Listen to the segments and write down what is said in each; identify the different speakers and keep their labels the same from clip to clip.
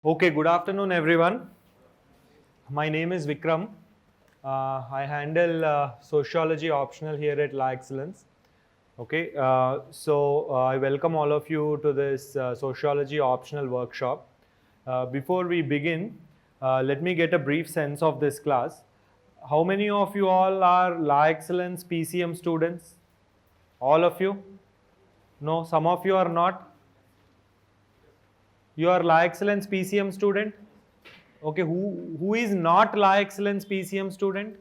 Speaker 1: Okay, good afternoon, everyone. My name is Vikram. I handle sociology optional here at La Excellence. Okay, I welcome all of you to this sociology optional workshop. Before we begin, let me get a brief sense of this class. How many of you all are La Excellence PCM students? All of you? No, some of you are not. You are La Excellence PCM student? Okay, who is not La Excellence PCM student?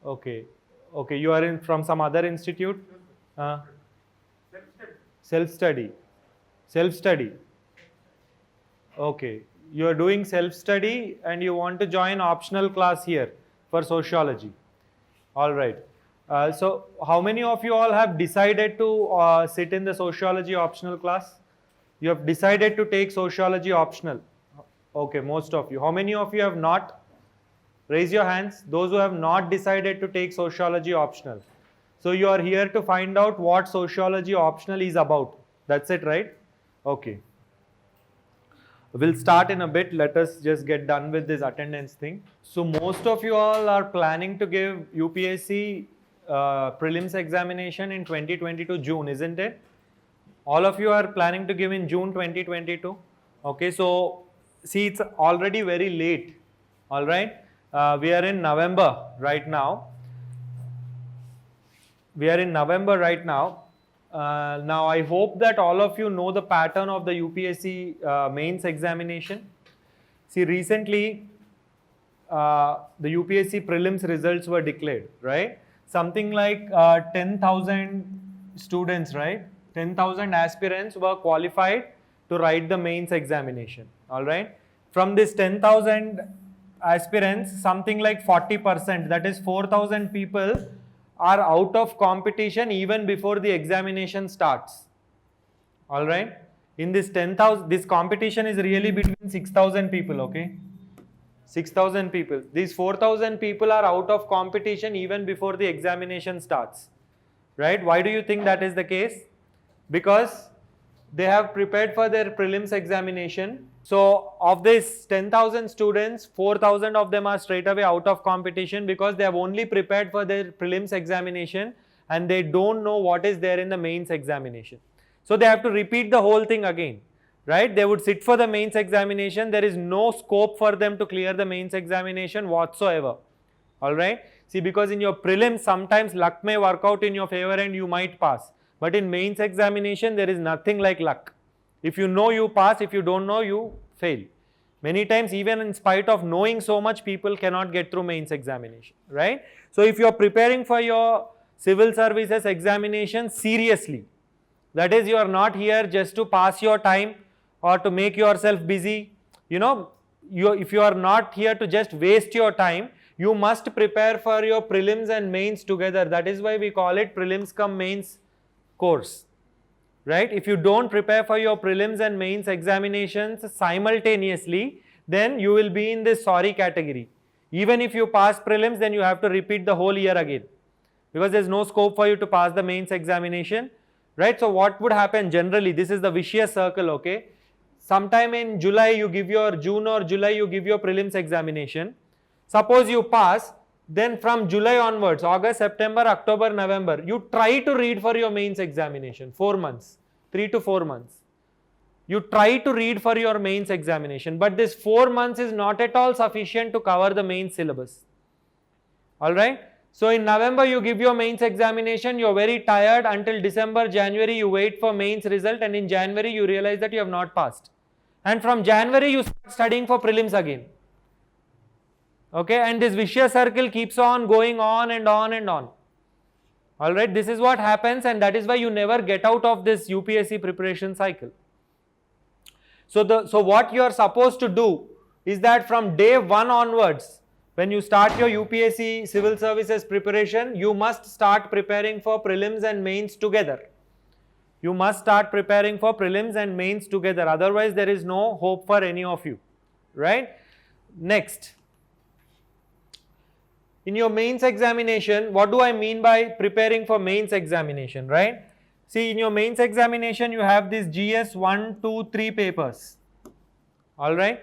Speaker 1: Okay, okay, you are in from some other institute? Uh, self-study. Self-study. Okay, you are doing self-study and you want to join optional class here for sociology. All right. So, how many of you all have decided to sit in the sociology optional class? You have decided to take sociology optional. Okay, most of you. How many of you have not? Raise your hands. Those who have not decided to take sociology optional. So you are here to find out what sociology optional is about. That's it, right? Okay. We'll start in a bit. Let us just get done with this attendance thing. So most of you all are planning to give UPSC prelims examination in 2022 June, isn't it? All of you are planning to give in June 2022. Okay, so see, it's already very late. All right, we are in November right now. We are in November right now. Now, I hope that all of you know the pattern of the UPSC mains examination. See, recently, the UPSC prelims results were declared, right? Something like 10,000 students, right? 10,000 aspirants were qualified to write the mains examination, all right? From this 10,000 aspirants, something like 40%, that is 4,000 people are out of competition even before the examination starts, all right? In this 10,000, this competition is really between 6,000 people, okay? 6,000 people. These 4,000 people are out of competition even before the examination starts, right? Why do you think that is the case? Because they have prepared for their prelims examination. So of this 10,000 students, 4,000 of them are straight away out of competition because they have only prepared for their prelims examination and they don't know what is there in the mains examination. So they have to repeat the whole thing again, right? They would sit for the mains examination. There is no scope for them to clear the mains examination whatsoever, all right? See, because in your prelims, sometimes luck may work out in your favor and you might pass. But in mains examination, there is nothing like luck. If you know, you pass. If you don't know, you fail. Many times, even in spite of knowing so much, people cannot get through mains examination, right? So if you are preparing for your civil services examination seriously, that is, you are not here just to pass your time or to make yourself busy. You know, if you are not here to just waste your time, you must prepare for your prelims and mains together. That is why we call it prelims cum mains course, right? If you don't prepare for your prelims and mains examinations simultaneously, then you will be in this sorry category. Even if you pass prelims, then you have to repeat the whole year again because there is no scope for you to pass the mains examination, right? So what would happen generally? This is the vicious circle, okay? Sometime in July you give your June or July you give your prelims examination. Suppose you pass, then from July onwards, August, September, October, November, you try to read for your mains examination, 4 months, 3 to 4 months. You try to read for your mains examination, but this 4 months is not at all sufficient to cover the mains syllabus, all right? So in November, you give your mains examination, you're very tired. Until December, January, you wait for mains result, and in January, you realize that you have not passed. And from January, you start studying for prelims again. Okay, and this vicious circle keeps on going on and on and on. All right, this is what happens, and that is why you never get out of this UPSC preparation cycle. So what you are supposed to do is that from day 1 onwards, when you start your UPSC civil services preparation, you must start preparing for prelims and mains together. You must start preparing for prelims and mains together. Otherwise, there is no hope for any of you, right? Next. In your mains examination, what do I mean by preparing for mains examination, right? See, in your mains examination, you have these GS 1, 2, 3 papers. All right.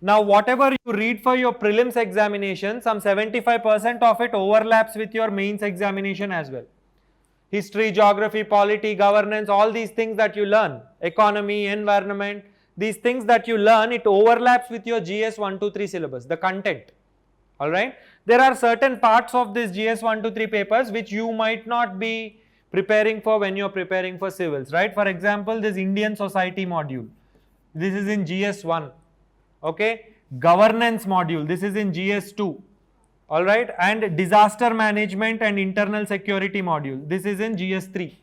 Speaker 1: Now, whatever you read for your prelims examination, some 75% of it overlaps with your mains examination as well. History, geography, polity, governance, all these things that you learn, economy, environment, these things that you learn, it overlaps with your GS 1, 2, 3 syllabus, the content. All right. There are certain parts of this GS 1, 2, 3 papers which you might not be preparing for when you're preparing for civils, right? For example, this Indian society module, this is in GS 1. Okay, governance module, this is in GS 2, all right, and disaster management and internal security module, this is in GS 3,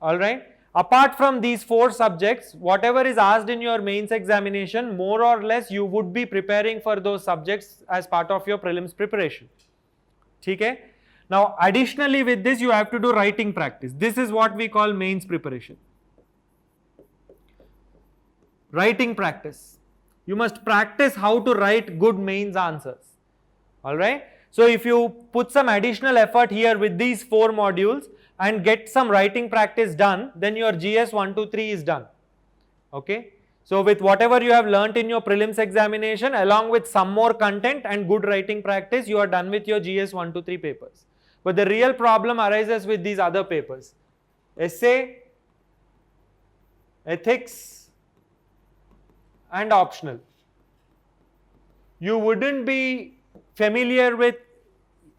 Speaker 1: all right. Apart from these 4 subjects, whatever is asked in your mains examination, more or less you would be preparing for those subjects as part of your prelims preparation. Okay? Now, additionally with this, you have to do writing practice. This is what we call mains preparation. Writing practice. You must practice how to write good mains answers. Alright. So, if you put some additional effort here with these 4 modules and get some writing practice done, then your GS 1, 2, 3 is done. Okay. So, with whatever you have learnt in your prelims examination, along with some more content and good writing practice, you are done with your GS 1, 2, 3 papers. But the real problem arises with these other papers. Essay, ethics, and optional. You wouldn't be familiar with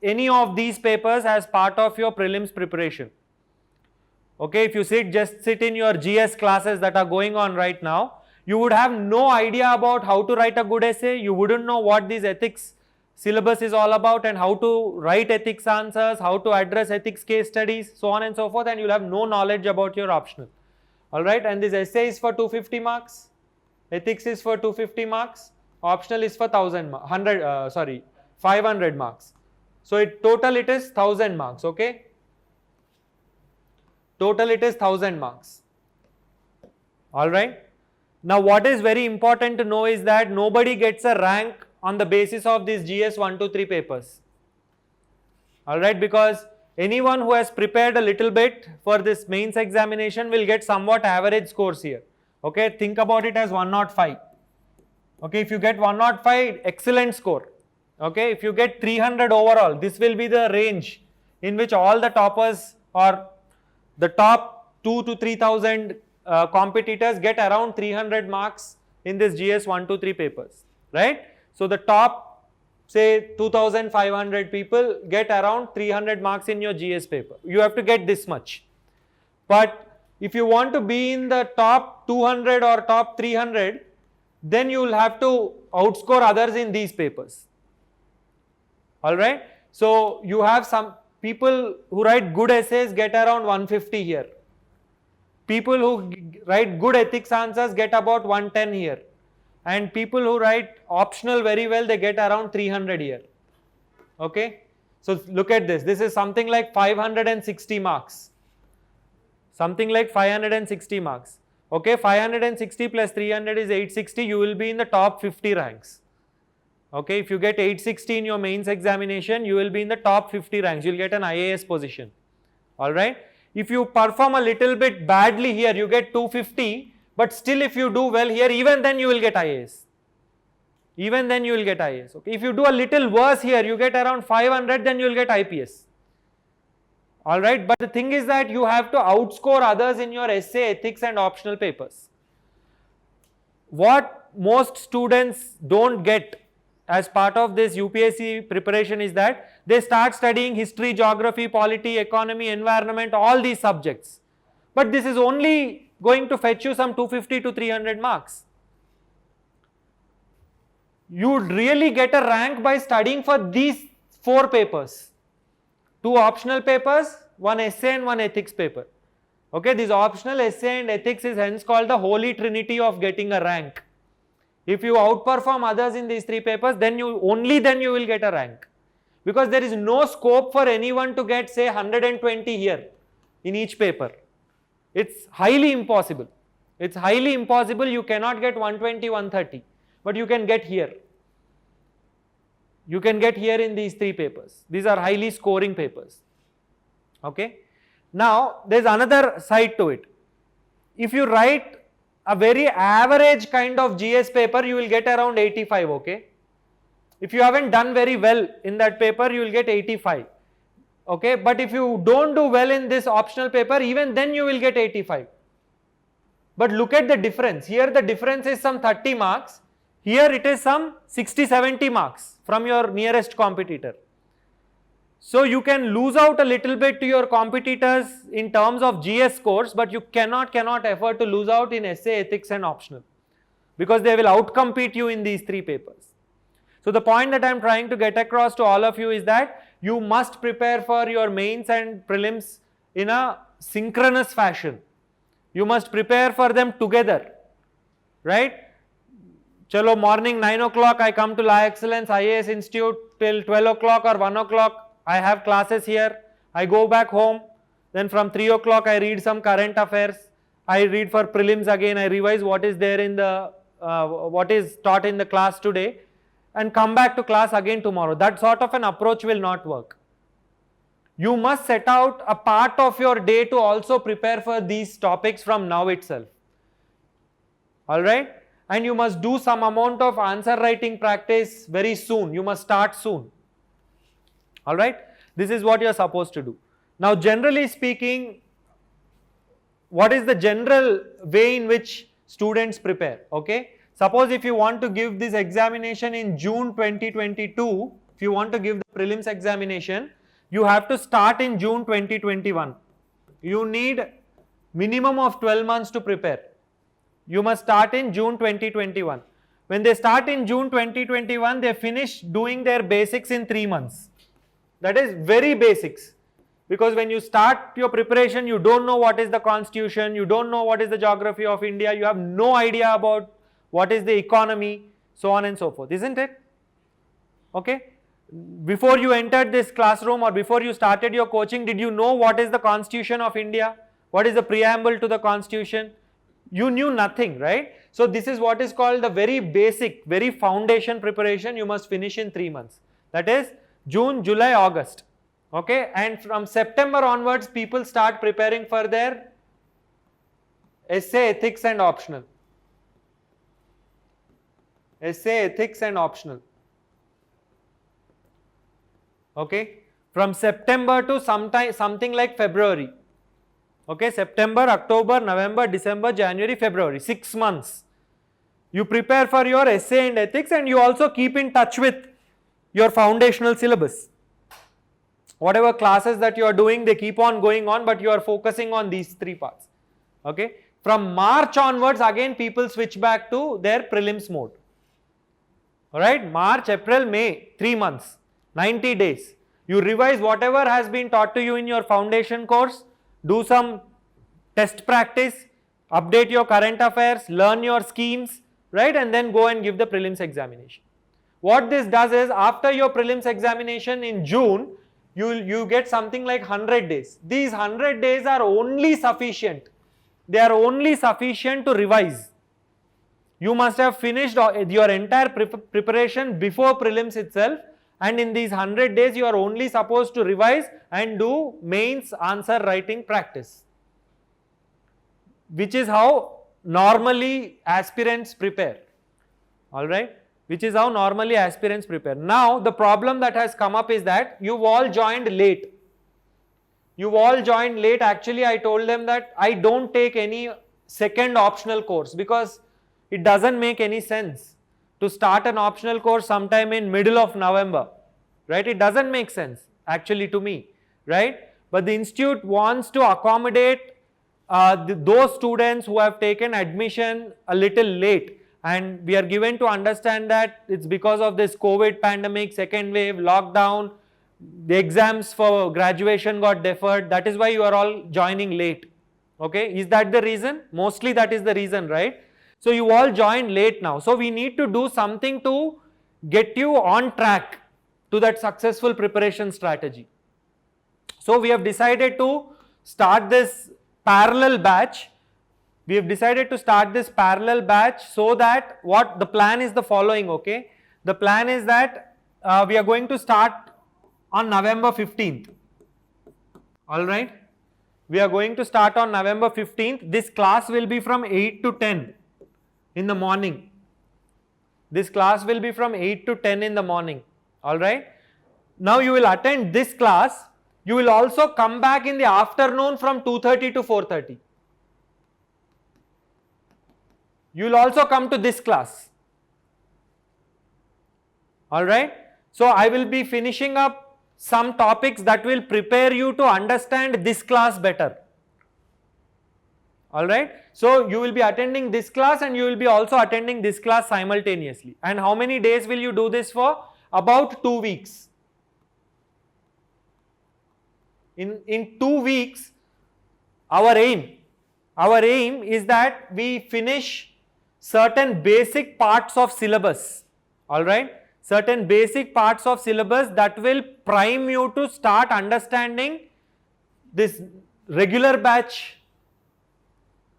Speaker 1: any of these papers as part of your prelims preparation. Okay, if you just sit in your GS classes that are going on right now, you would have no idea about how to write a good essay. You wouldn't know what this ethics syllabus is all about and how to write ethics answers, how to address ethics case studies, so on and so forth, and you'll have no knowledge about your optional. Alright, and this essay is for 250 marks. Ethics is for 250 marks, optional is for 500 marks. So, total it is 1000 marks, okay. Total it is 1000 marks, alright. Now, what is very important to know is that nobody gets a rank on the basis of these GS 1, 2, 3 papers, alright, because anyone who has prepared a little bit for this mains examination will get somewhat average scores here. Okay, think about it as 105. Okay, if you get 105, excellent score. Okay, if you get 300 overall, this will be the range in which all the toppers or the top 2 to 3000 competitors get around 300 marks in this GS 1, 2, 3 papers, right? So, the top say 2500 people get around 300 marks in your GS paper. You have to get this much. But if you want to be in the top 200 or top 300, then you will have to outscore others in these papers. Alright. So, you have some people who write good essays get around 150 here. People who write good ethics answers get about 110 here. And people who write optional very well, they get around 300 here. Okay. So, look at this. This is something like 560 marks. Something like 560 marks. Okay, 560 plus 300 is 860, you will be in the top 50 ranks. Okay, if you get 860 in your mains examination, you will be in the top 50 ranks, you will get an IAS position. Alright. If you perform a little bit badly here, you get 250, but still if you do well here, even then you will get IAS. Even then you will get IAS. Okay. If you do a little worse here, you get around 500, then you will get IPS. Alright, but the thing is that you have to outscore others in your essay, ethics and optional papers. What most students don't get as part of this UPSC preparation is that they start studying history, geography, polity, economy, environment, all these subjects. But this is only going to fetch you some 250 to 300 marks. You would really get a rank by studying for these 4 papers. 2 optional papers, 1 essay and 1 ethics paper. Okay, this optional essay and ethics is hence called the holy trinity of getting a rank. If you outperform others in these 3 papers, then only then you will get a rank. Because there is no scope for anyone to get say 120 here in each paper. It's highly impossible. It's highly impossible, you cannot get 120, 130, but you can get here. You can get here in these 3 papers. These are highly scoring papers. Okay. Now, there is another side to it. If you write a very average kind of GS paper, you will get around 85, okay? If you haven't done very well in that paper, you will get 85, okay? But if you don't do well in this optional paper, even then you will get 85. But look at the difference. Here the difference is some 30 marks. Here it is some 60-70 marks from your nearest competitor. So you can lose out a little bit to your competitors in terms of GS scores, but you cannot afford to lose out in essay, ethics and optional, because they will outcompete you in these three papers. So the point that I am trying to get across to all of you is that you must prepare for your mains and prelims in a synchronous fashion. You must prepare for them together, right? Chalo, morning 9 o'clock I come to La Excellence IAS Institute till 12 o'clock or 1 o'clock. I have classes here, I go back home, then from 3 o'clock I read some current affairs, I read for prelims again, I revise what is there in the, what is taught in the class today, and come back to class again tomorrow. That sort of an approach will not work. You must set out a part of your day to also prepare for these topics from now itself. Alright? And you must do some amount of answer writing practice very soon. You must start soon. Alright, this is what you are supposed to do. Now generally speaking, what is the general way in which students prepare? Okay, suppose if you want to give this examination in June 2022, if you want to give the prelims examination, you have to start in June 2021. You need minimum of 12 months to prepare. You must start in June 2021. When they start in June 2021, they finish doing their basics in 3 months. That is very basics, because when you start your preparation, you don't know what is the constitution, you don't know what is the geography of India, you have no idea about what is the economy, so on and so forth, isn't it? Okay. Before you entered this classroom or before you started your coaching, did you know what is the constitution of India? What is the preamble to the constitution? You knew nothing, right? So this is what is called the very basic, very foundation preparation you must finish in 3 months. That is June, July, August, okay, and from September onwards people start preparing for their essay, ethics and optional. Essay, ethics and optional, okay, from September to something like February, okay, September, October, November, December, January, February, 6 months. You prepare for your essay and ethics, and you also keep in touch with your foundational syllabus. Whatever classes that you are doing, they keep on going on, but you are focusing on these three parts. Okay. From March onwards, again people switch back to their prelims mode. Alright, March, April, May, 3 months, 90 days. You revise whatever has been taught to you in your foundation course, do some test practice, update your current affairs, learn your schemes, right, and then go and give the prelims examination. What this does is, after your prelims examination in June, you get something like 100 days. These 100 days are only sufficient. They are only sufficient to revise. You must have finished your entire preparation before prelims itself, and in these 100 days you are only supposed to revise and do mains answer writing practice, which is how normally aspirants prepare. Alright, which is how normally aspirants prepare. Now the problem that has come up is that you've all joined late. You've all joined late. Actually I told them that I don't take any second optional course, because it doesn't make any sense to start an optional course sometime in middle of November, right? It doesn't make sense actually to me, right? But the institute wants to accommodate those students who have taken admission a little late, and we are given to understand that it's because of this COVID pandemic, second wave, lockdown, the exams for graduation got deferred. That is why you are all joining late. Okay, is that the reason? Mostly that is the reason, right? So you all joined late now. So we need to do something to get you on track to that successful preparation strategy. So we have decided to start this parallel batch. We have decided to start this parallel batch so that what the plan is the following, okay? The plan is that we are going to start on November 15th. Alright? We are going to start on November 15th. This class will be from 8 to 10. in the morning. This class will be from 8 to 10 in the morning. Alright. Now you will attend this class. You will also come back in the afternoon from 2:30 to 4:30. You will also come to this class. Alright. So I will be finishing up some topics that will prepare you to understand this class better. Alright. So you will be attending this class and you will be also attending this class simultaneously. And how many days will you do this for? About 2 weeks. In 2 weeks, our aim is that we finish certain basic parts of syllabus. Alright. Certain basic parts of syllabus that will prime you to start understanding this regular batch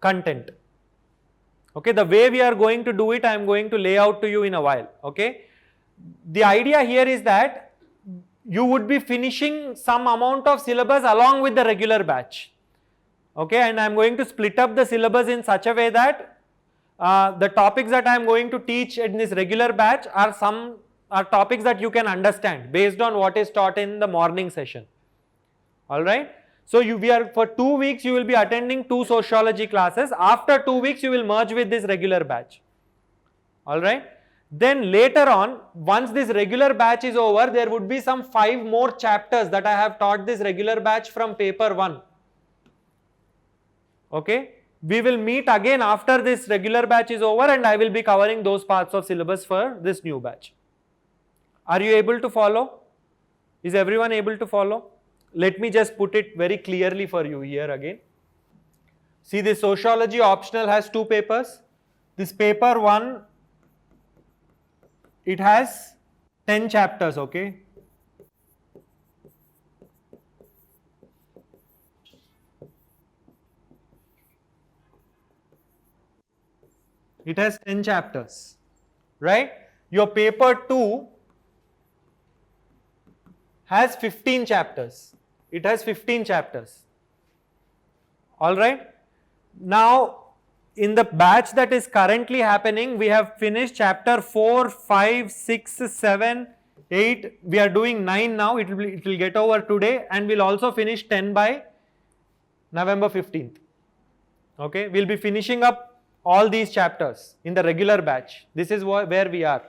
Speaker 1: content. Okay, the way we are going to do it, I am going to lay out to you in a while. Okay, the idea here is that you would be finishing some amount of syllabus along with the regular batch. Okay, and I am going to split up the syllabus in such a way that the topics that I am going to teach in this regular batch are topics that you can understand based on what is taught in the morning session. Alright. So for 2 weeks you will be attending 2 sociology classes. After 2 weeks you will merge with this regular batch. Alright. Then later on, once this regular batch is over, there would be some 5 more chapters that I have taught this regular batch from paper 1. Okay. We will meet again after this regular batch is over and I will be covering those parts of syllabus for this new batch. Are you able to follow? Is everyone able to follow? Let me just put it very clearly for you here again. See, this sociology optional has 2 papers. This paper 1, it has 10 chapters, okay? It has 10 chapters, right? Your paper 2 has 15 chapters. It has 15 chapters. Alright. Now, in the batch that is currently happening, we have finished chapter 4, 5, 6, 7, 8. We are doing 9 now. It will get over today and we'll also finish 10 by November 15th. Okay. We'll be finishing up all these chapters in the regular batch. This is where we are.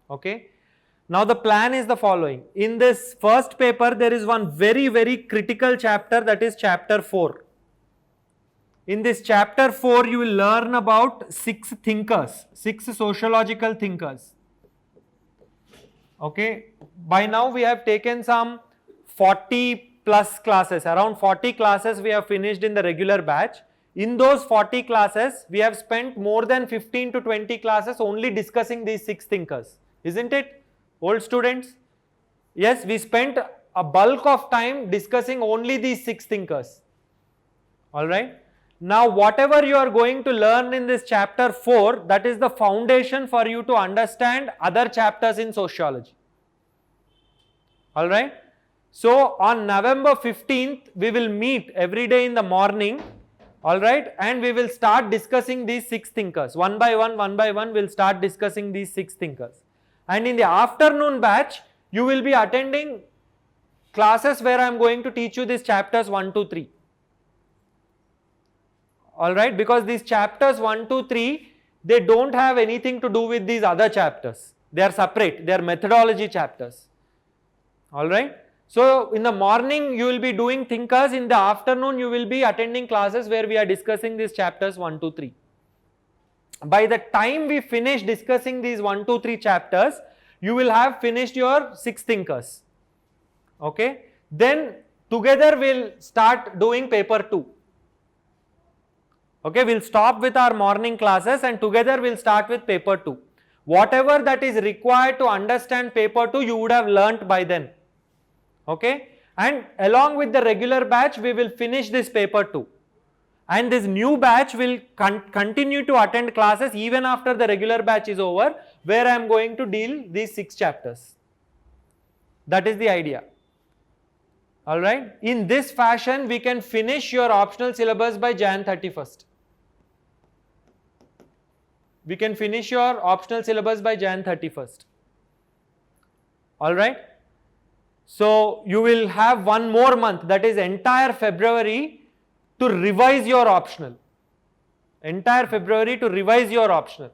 Speaker 1: Okay. Now the plan is the following. In this first paper, there is one very, very critical chapter, that is chapter 4. In this chapter 4, you will learn about 6 thinkers, 6 sociological thinkers. Okay. By now we have taken some 40 plus classes, around 40 classes we have finished in the regular batch. In those 40 classes, we have spent more than 15 to 20 classes only discussing these 6 thinkers. Isn't it? Old students? Yes, we spent a bulk of time discussing only these 6 thinkers. Alright. Now whatever you are going to learn in this chapter 4, that is the foundation for you to understand other chapters in sociology. Alright. So on November 15th, we will meet every day in the morning. Alright. And we will start discussing these 6 thinkers. One by one we'll start discussing these 6 thinkers. And in the afternoon batch, you will be attending classes where I am going to teach you these chapters 1 to 3. Alright, because these chapters 1 to 3, they don't have anything to do with these other chapters. They are separate, they are methodology chapters. Alright. So in the morning you will be doing thinkers, in the afternoon you will be attending classes where we are discussing these chapters 1 to 3. By the time we finish discussing these 1, 2, 3 chapters, you will have finished your 6 thinkers. Okay. Then together we'll start doing paper 2. Okay, we'll stop with our morning classes and together we'll start with paper 2. Whatever that is required to understand paper 2, you would have learnt by then. Okay. And along with the regular batch, we will finish this paper 2. And this new batch will continue to attend classes even after the regular batch is over, where I am going to deal these 6 chapters. That is the idea. Alright. In this fashion, we can finish your optional syllabus by Jan 31st. we can finish your optional syllabus by Jan 31st. Alright. So you will have one more month, that is entire February, to revise your optional. Entire February to revise your optional.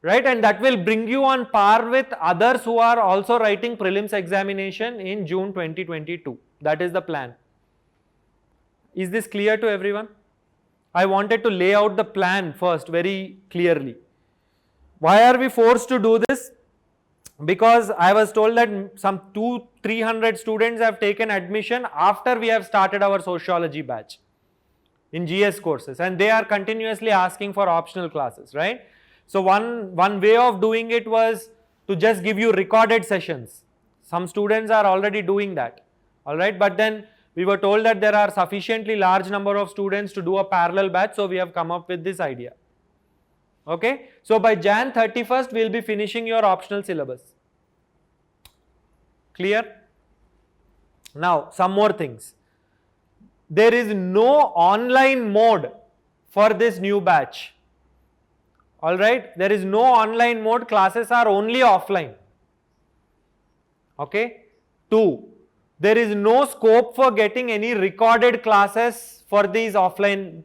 Speaker 1: Right, and that will bring you on par with others who are also writing prelims examination in June 2022. That is the plan. Is this clear to everyone? I wanted to lay out the plan first very clearly. Why are we forced to do this? Because I was told that some 200-300 students have taken admission after we have started our sociology batch in GS courses, and they are continuously asking for optional classes, right? So one way of doing it was to just give you recorded sessions. Some students are already doing that, alright, but then we were told that there are sufficiently large number of students to do a parallel batch, so we have come up with this idea. Okay, so by Jan 31st we will be finishing your optional syllabus. Clear? Now some more things. There is no online mode for this new batch. Alright, there is no online mode, classes are only offline. Okay. 2. There is no scope for getting any recorded classes for this offline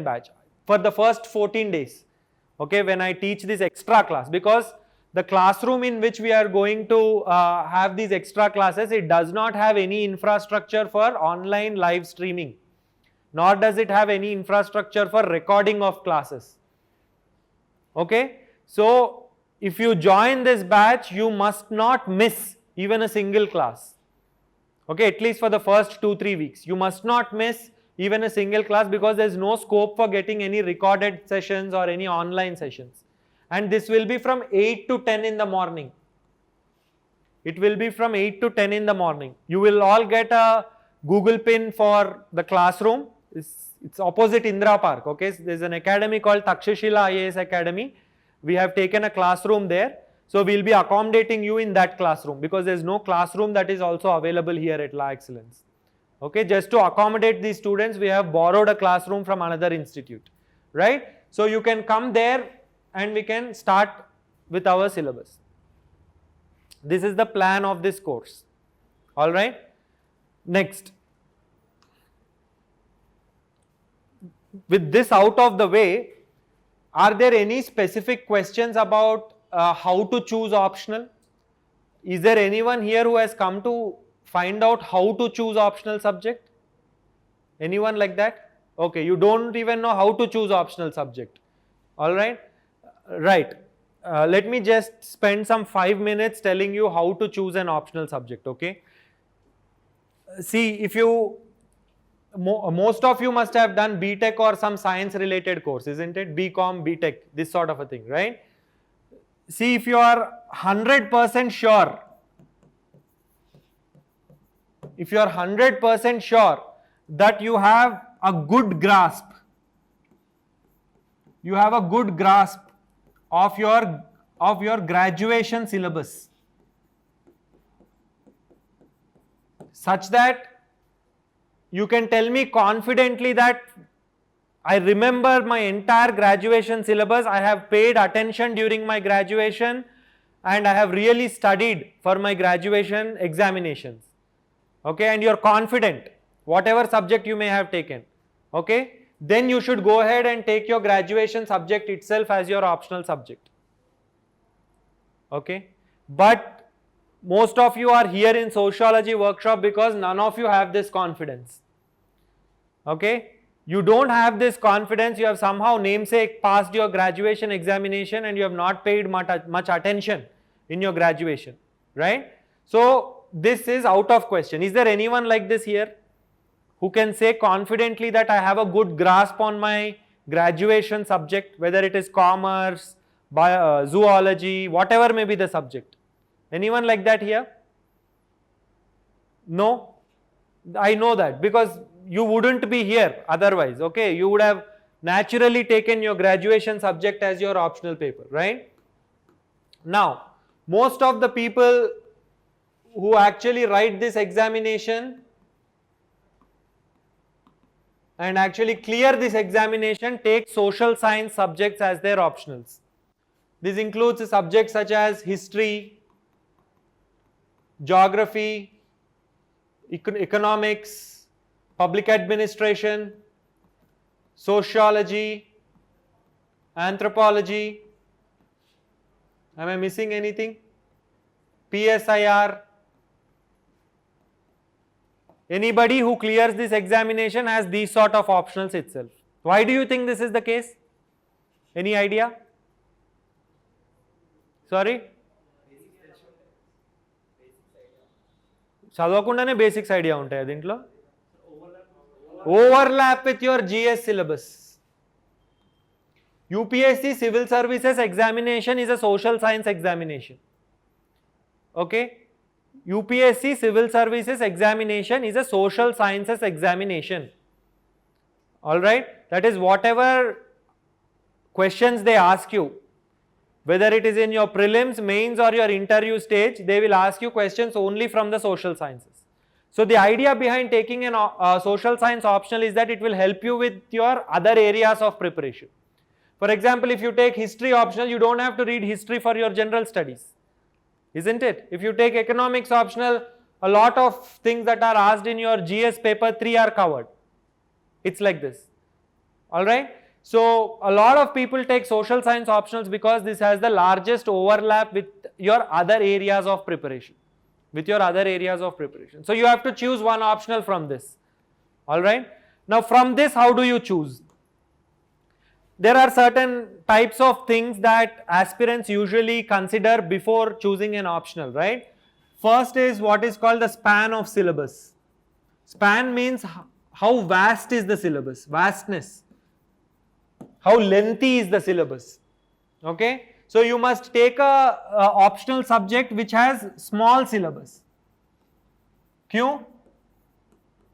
Speaker 1: batch for the first 14 days. Okay, when I teach this extra class, because the classroom in which we are going to have these extra classes, it does not have any infrastructure for online live streaming, nor does it have any infrastructure for recording of classes. Okay, so if you join this batch, you must not miss even a single class. Okay, at least for the first 2-3 weeks, you must not miss even a single class, because there is no scope for getting any recorded sessions or any online sessions. And this will be from 8 to 10 in the morning. It will be from 8 to 10 in the morning. You will all get a Google pin for the classroom. It's opposite Indira Park. Okay, so there's an academy called Takshashila IAS Academy. We have taken a classroom there. So we'll be accommodating you in that classroom, because there's no classroom that is also available here at La Excellence. Okay, just to accommodate these students, we have borrowed a classroom from another institute, right? So you can come there and we can start with our syllabus. This is the plan of this course. All right. Next, with this out of the way, are there any specific questions about how to choose optional? Is there anyone here who has come to find out how to choose optional subject? Anyone like that? Okay, you don't even know how to choose optional subject. All right. Right. Let me just spend some 5 minutes telling you how to choose an optional subject. Okay. See, if you most of you must have done BTech or some science related course, isn't it? BCom, BTech, this sort of a thing, right? See, if you are 100% sure, that you have a good grasp, of your graduation syllabus, such that you can tell me confidently that I remember my entire graduation syllabus, I have paid attention during my graduation, and I have really studied for my graduation examinations. Okay, and you are confident, whatever subject you may have taken. Okay, then you should go ahead and take your graduation subject itself as your optional subject. Okay, but most of you are here in sociology workshop because none of you have this confidence. Okay, you don't have this confidence, you have somehow namesake passed your graduation examination and you have not paid much attention in your graduation, right? So this is out of question. Is there anyone like this here who can say confidently that I have a good grasp on my graduation subject, whether it is commerce, zoology, whatever may be the subject? Anyone like that here? No? I know that because you wouldn't be here otherwise. Okay, you would have naturally taken your graduation subject as your optional paper, right? Now, most of the people who actually write this examination and actually clear this examination take social science subjects as their optionals. This includes subjects such as history, geography, economics, public administration, sociology, anthropology. Am I missing anything? PSIR. Anybody who clears this examination has these sort of optionals itself. Why do you think this is the case? Any idea? Sorry? చదవకుండానే basics idea ఉంటాయి దీంట్లో. Overlap with your GS syllabus. UPSC Civil Services examination is a social science examination. Okay? UPSC Civil Services examination is a social sciences examination. Alright? That is whatever questions they ask you, whether it is in your prelims, mains or your interview stage, they will ask you questions only from the social sciences. So the idea behind taking a social science optional is that it will help you with your other areas of preparation. For example, if you take history optional, you don't have to read history for your general studies, isn't it? If you take economics optional, a lot of things that are asked in your GS paper 3 are covered. It's like this. Alright? So a lot of people take social science optionals because this has the largest overlap with your other areas of preparation. So you have to choose one optional from this. Alright? Now from this, how do you choose? There are certain types of things that aspirants usually consider before choosing an optional, right? First is what is called the span of syllabus. Span means how vast is the syllabus, vastness. How lengthy is the syllabus? Okay? So you must take a optional subject which has small syllabus. Kyun?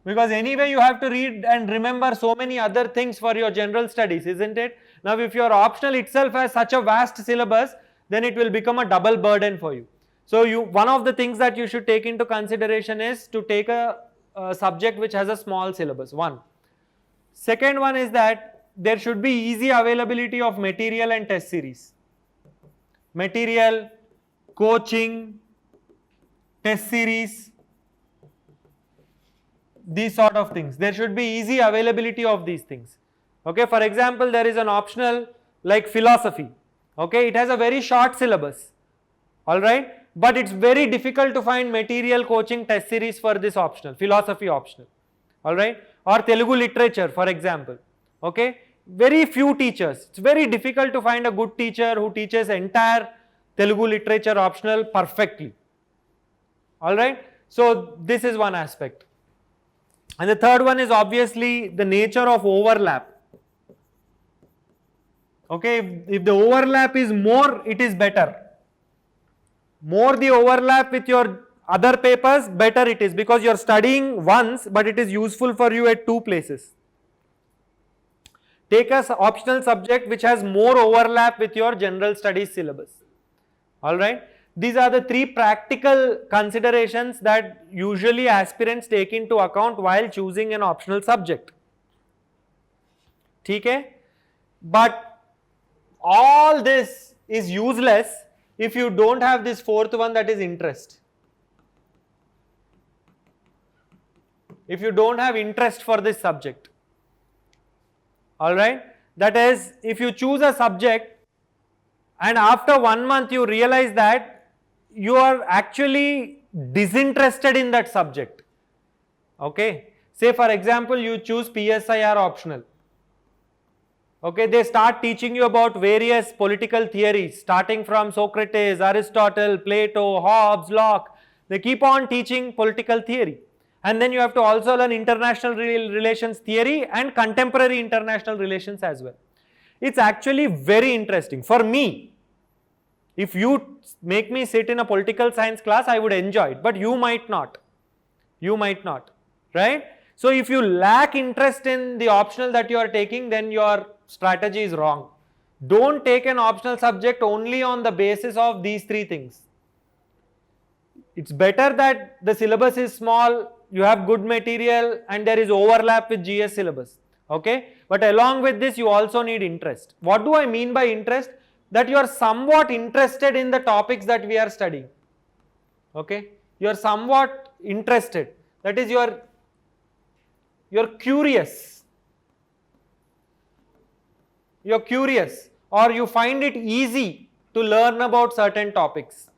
Speaker 1: Because anyway you have to read and remember so many other things for your general studies, isn't it? Now if your optional itself has such a vast syllabus, then it will become a double burden for you. So one of the things that you should take into consideration is to take a subject which has a small syllabus, one. Second one is that there should be easy availability of material and test series. Material, coaching, test series, these sort of things. There should be easy availability of these things. Okay, for example, there is an optional like philosophy. Okay, it has a very short syllabus. Alright, but it's very difficult to find material, coaching, test series for this optional, philosophy optional. Alright, or Telugu literature for example. Okay, very few teachers. It's very difficult to find a good teacher who teaches entire Telugu literature optional perfectly. Alright, so this is one aspect. And the third one is obviously the nature of overlap. Okay, if the overlap is more, it is better. More the overlap with your other papers, better it is, because you are studying once but it is useful for you at two places. Take an optional subject which has more overlap with your general studies syllabus. Alright, these are the three practical considerations that usually aspirants take into account while choosing an optional subject. Okay? But all this is useless if you don't have this fourth one, that is interest. If you don't have interest for this subject. Alright, that is, if you choose a subject and after 1 month you realize that you are actually disinterested in that subject. Okay, say for example you choose PSIR optional. Okay, they start teaching you about various political theories starting from Socrates, Aristotle, Plato, Hobbes, Locke. They keep on teaching political theory. And then you have to also learn international relations theory and contemporary international relations as well. It's actually very interesting. For me, if you make me sit in a political science class, I would enjoy it, but you might not. You might not, right? So if you lack interest in the optional that you are taking, then your strategy is wrong. Don't take an optional subject only on the basis of these three things. It's better that the syllabus is small, you have good material and there is overlap with GS syllabus. Okay, but along with this you also need interest. What do I mean by interest? That you are somewhat interested in the topics that we are studying. Okay, you are somewhat interested, that is you are curious, you are curious, or you find it easy to learn about certain topics.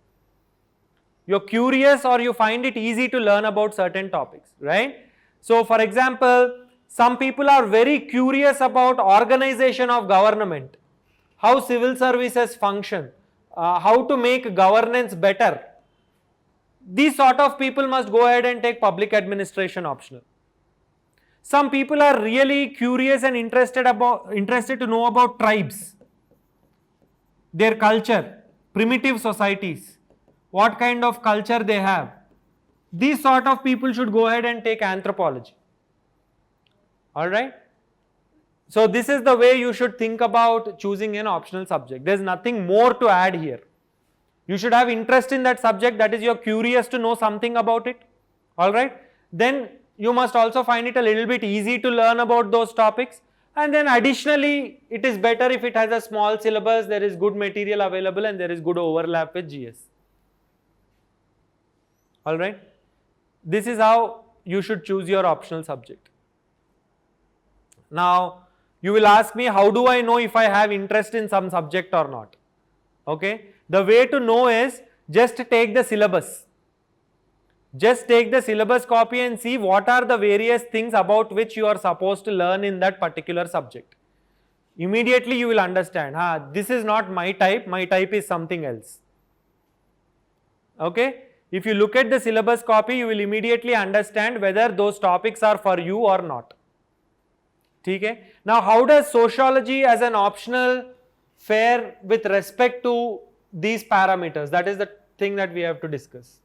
Speaker 1: You are curious or you find it easy to learn about certain topics, right? So for example, some people are very curious about organization of government, how civil services function, how to make governance better. These sort of people must go ahead and take public administration optional. Some people are really curious and interested to know about tribes, their culture, primitive societies, what kind of culture they have. These sort of people should go ahead and take anthropology. Alright? So this is the way you should think about choosing an optional subject. There is nothing more to add here. You should have interest in that subject, that is you are curious to know something about it. Alright? Then you must also find it a little bit easy to learn about those topics, and then additionally it is better if it has a small syllabus, there is good material available and there is good overlap with GS. Alright? This is how you should choose your optional subject. Now you will ask me, how do I know if I have interest in some subject or not? Okay? The way to know is just take the syllabus. Just take the syllabus copy and see what are the various things about which you are supposed to learn in that particular subject. Immediately you will understand, this is not my type is something else. Okay? If you look at the syllabus copy, you will immediately understand whether those topics are for you or not. Okay? Now how does sociology as an optional fare with respect to these parameters? That is the thing that we have to discuss.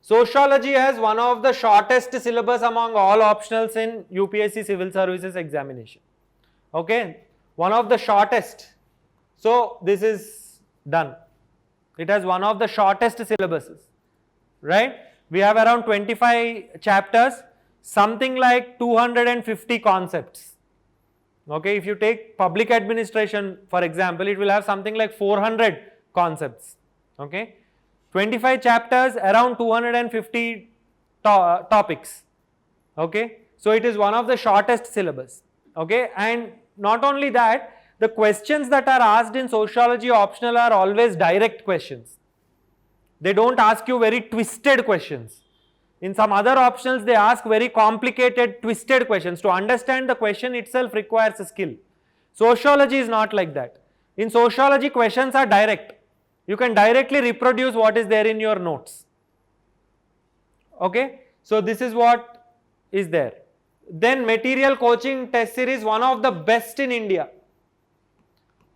Speaker 1: Sociology has one of the shortest syllabus among all optionals in UPSC Civil Services examination. Okay, one of the shortest. So this is done. It has one of the shortest syllabuses, right? We have around 25 chapters, something like 250 concepts. Okay, if you take public administration for example, it will have something like 400 concepts. Okay, 25 chapters, around 250 topics. Okay, so it is one of the shortest syllabus. Okay, and not only that, the questions that are asked in sociology optional are always direct questions. They don't ask you very twisted questions. In some other optionals, they ask very complicated, twisted questions. To understand the question itself requires a skill. Sociology is not like that. In sociology, questions are direct. You can directly reproduce what is there in your notes. Okay, so this is what is there. Then material coaching test series, one of the best in India.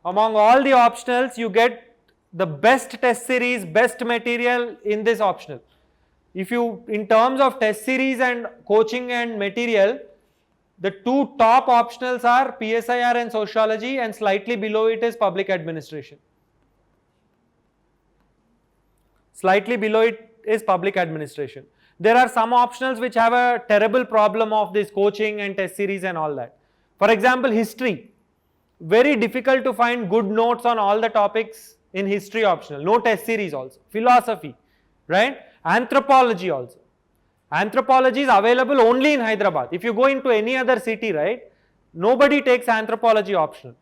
Speaker 1: Among all the optionals, you get the best test series, best material in this optional. If you, in terms of test series and coaching and material, the two top optionals are PSIR and sociology, and slightly below it is public administration. Slightly below it is public administration. There are some optionals which have a terrible problem of this coaching and test series and all that. For example, history. Very difficult to find good notes on all the topics in history optional. No test series also. Philosophy, right? Anthropology also. Anthropology is available only in Hyderabad. If you go into any other city, right, nobody takes anthropology optional,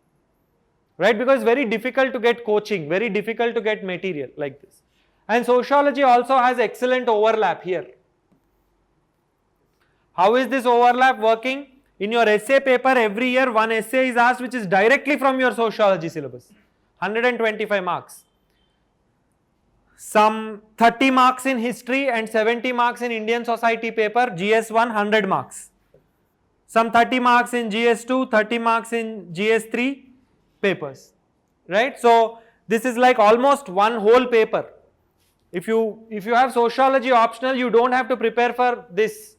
Speaker 1: right? Because it's very difficult to get coaching, very difficult to get material like this. And sociology also has excellent overlap here. How is this overlap working? In your essay paper, every year one essay is asked which is directly from your sociology syllabus. 125 marks. Some 30 marks in history and 70 marks in Indian society paper, GS1 100 marks. Some 30 marks in GS2, 30 marks in GS3 papers, right? So this is like almost one whole paper. If you have sociology optional, you don't have to prepare for this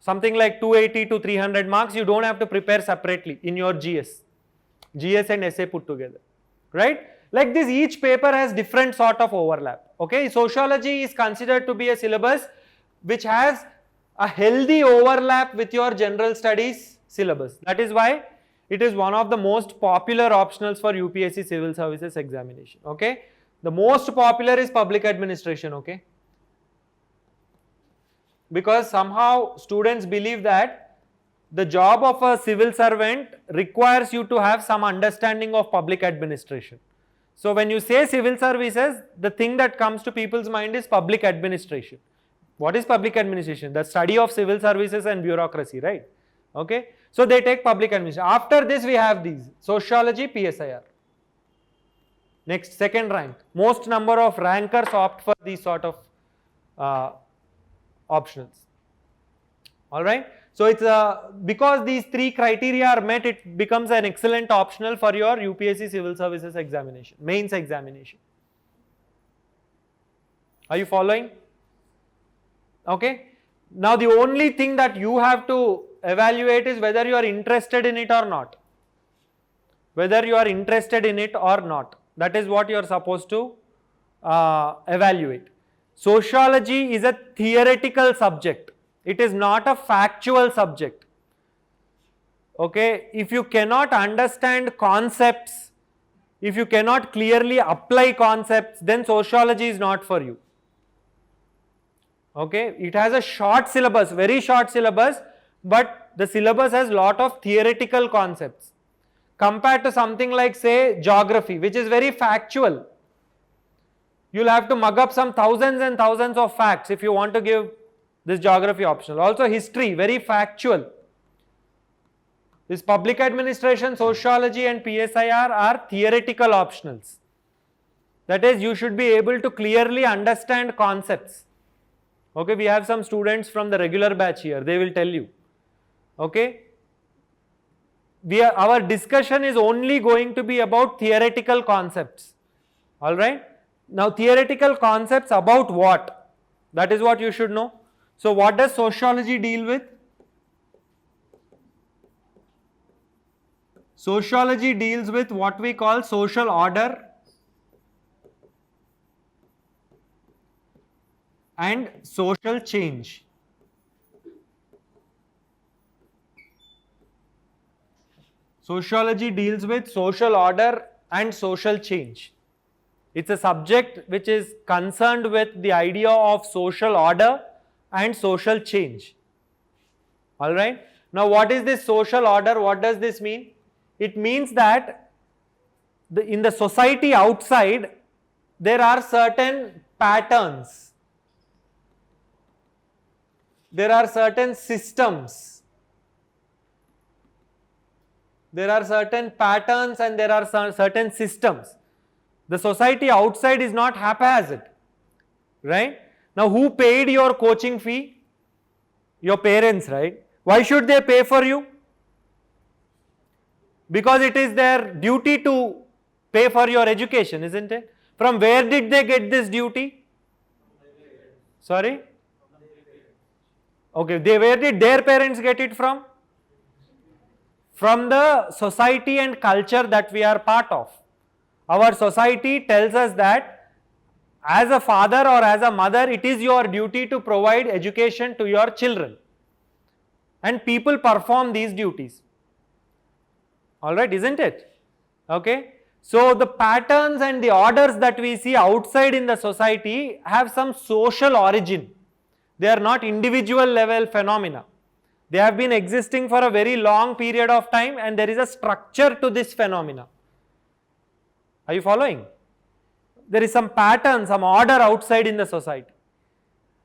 Speaker 1: something like 280 to 300 marks, you don't have to prepare separately in your GS and essay put together, right? Like this, each paper has different sort of overlap. Okay, sociology is considered to be a syllabus which has a healthy overlap with your general studies syllabus. That is why it is one of the most popular optionals for UPSC Civil Services examination. Okay, the most popular is public administration. Okay, because somehow students believe that the job of a civil servant requires you to have some understanding of public administration. So when you say civil services, the thing that comes to people's mind is public administration. What is public administration? The study of civil services and bureaucracy, right? Okay. So they take public administration. After this we have these, sociology, PSIR. Next, second rank. Most number of rankers opt for these sort of optionals. Alright. So it's because these three criteria are met, it becomes an excellent optional for your UPSC Civil Services examination, mains examination. Are you following? Okay. Now the only thing that you have to evaluate is whether you are interested in it or not. Whether you are interested in it or not. That is what you are supposed to evaluate. Sociology is a theoretical subject. It is not a factual subject. Okay. If you cannot understand concepts, if you cannot clearly apply concepts, then sociology is not for you. Okay. It has a short syllabus, very short syllabus, but the syllabus has lot of theoretical concepts compared to something like, say, geography, which is very factual. You will have to mug up some thousands and thousands of facts if you want to give this geography optional. Also history, very factual. This public administration, sociology and PSIR are theoretical optionals. That is, you should be able to clearly understand concepts. Okay, we have some students from the regular batch here, they will tell you. Okay, our discussion is only going to be about theoretical concepts. Alright, now theoretical concepts about what? That is what you should know. So what does sociology deal with? Sociology deals with what we call social order and social change. Sociology deals with social order and social change. It's a subject which is concerned with the idea of social order and social change. Alright. Now what is this social order? What does this mean? It means that in the society outside, there are certain patterns. There are certain systems. There are certain patterns and there are certain systems. The society outside is not haphazard, right? Now who paid your coaching fee? Your parents, right? Why should they pay for you? Because it is their duty to pay for your education, isn't it? From where did they get this duty? Sorry? Okay, where did their parents get it from? From the society and culture that we are part of. Our society tells us that as a father or as a mother, it is your duty to provide education to your children. And people perform these duties. Alright, isn't it? Okay. So the patterns and the orders that we see outside in the society have some social origin. They are not individual level phenomena. They have been existing for a very long period of time and there is a structure to this phenomena. Are you following? There is some pattern, some order outside in the society.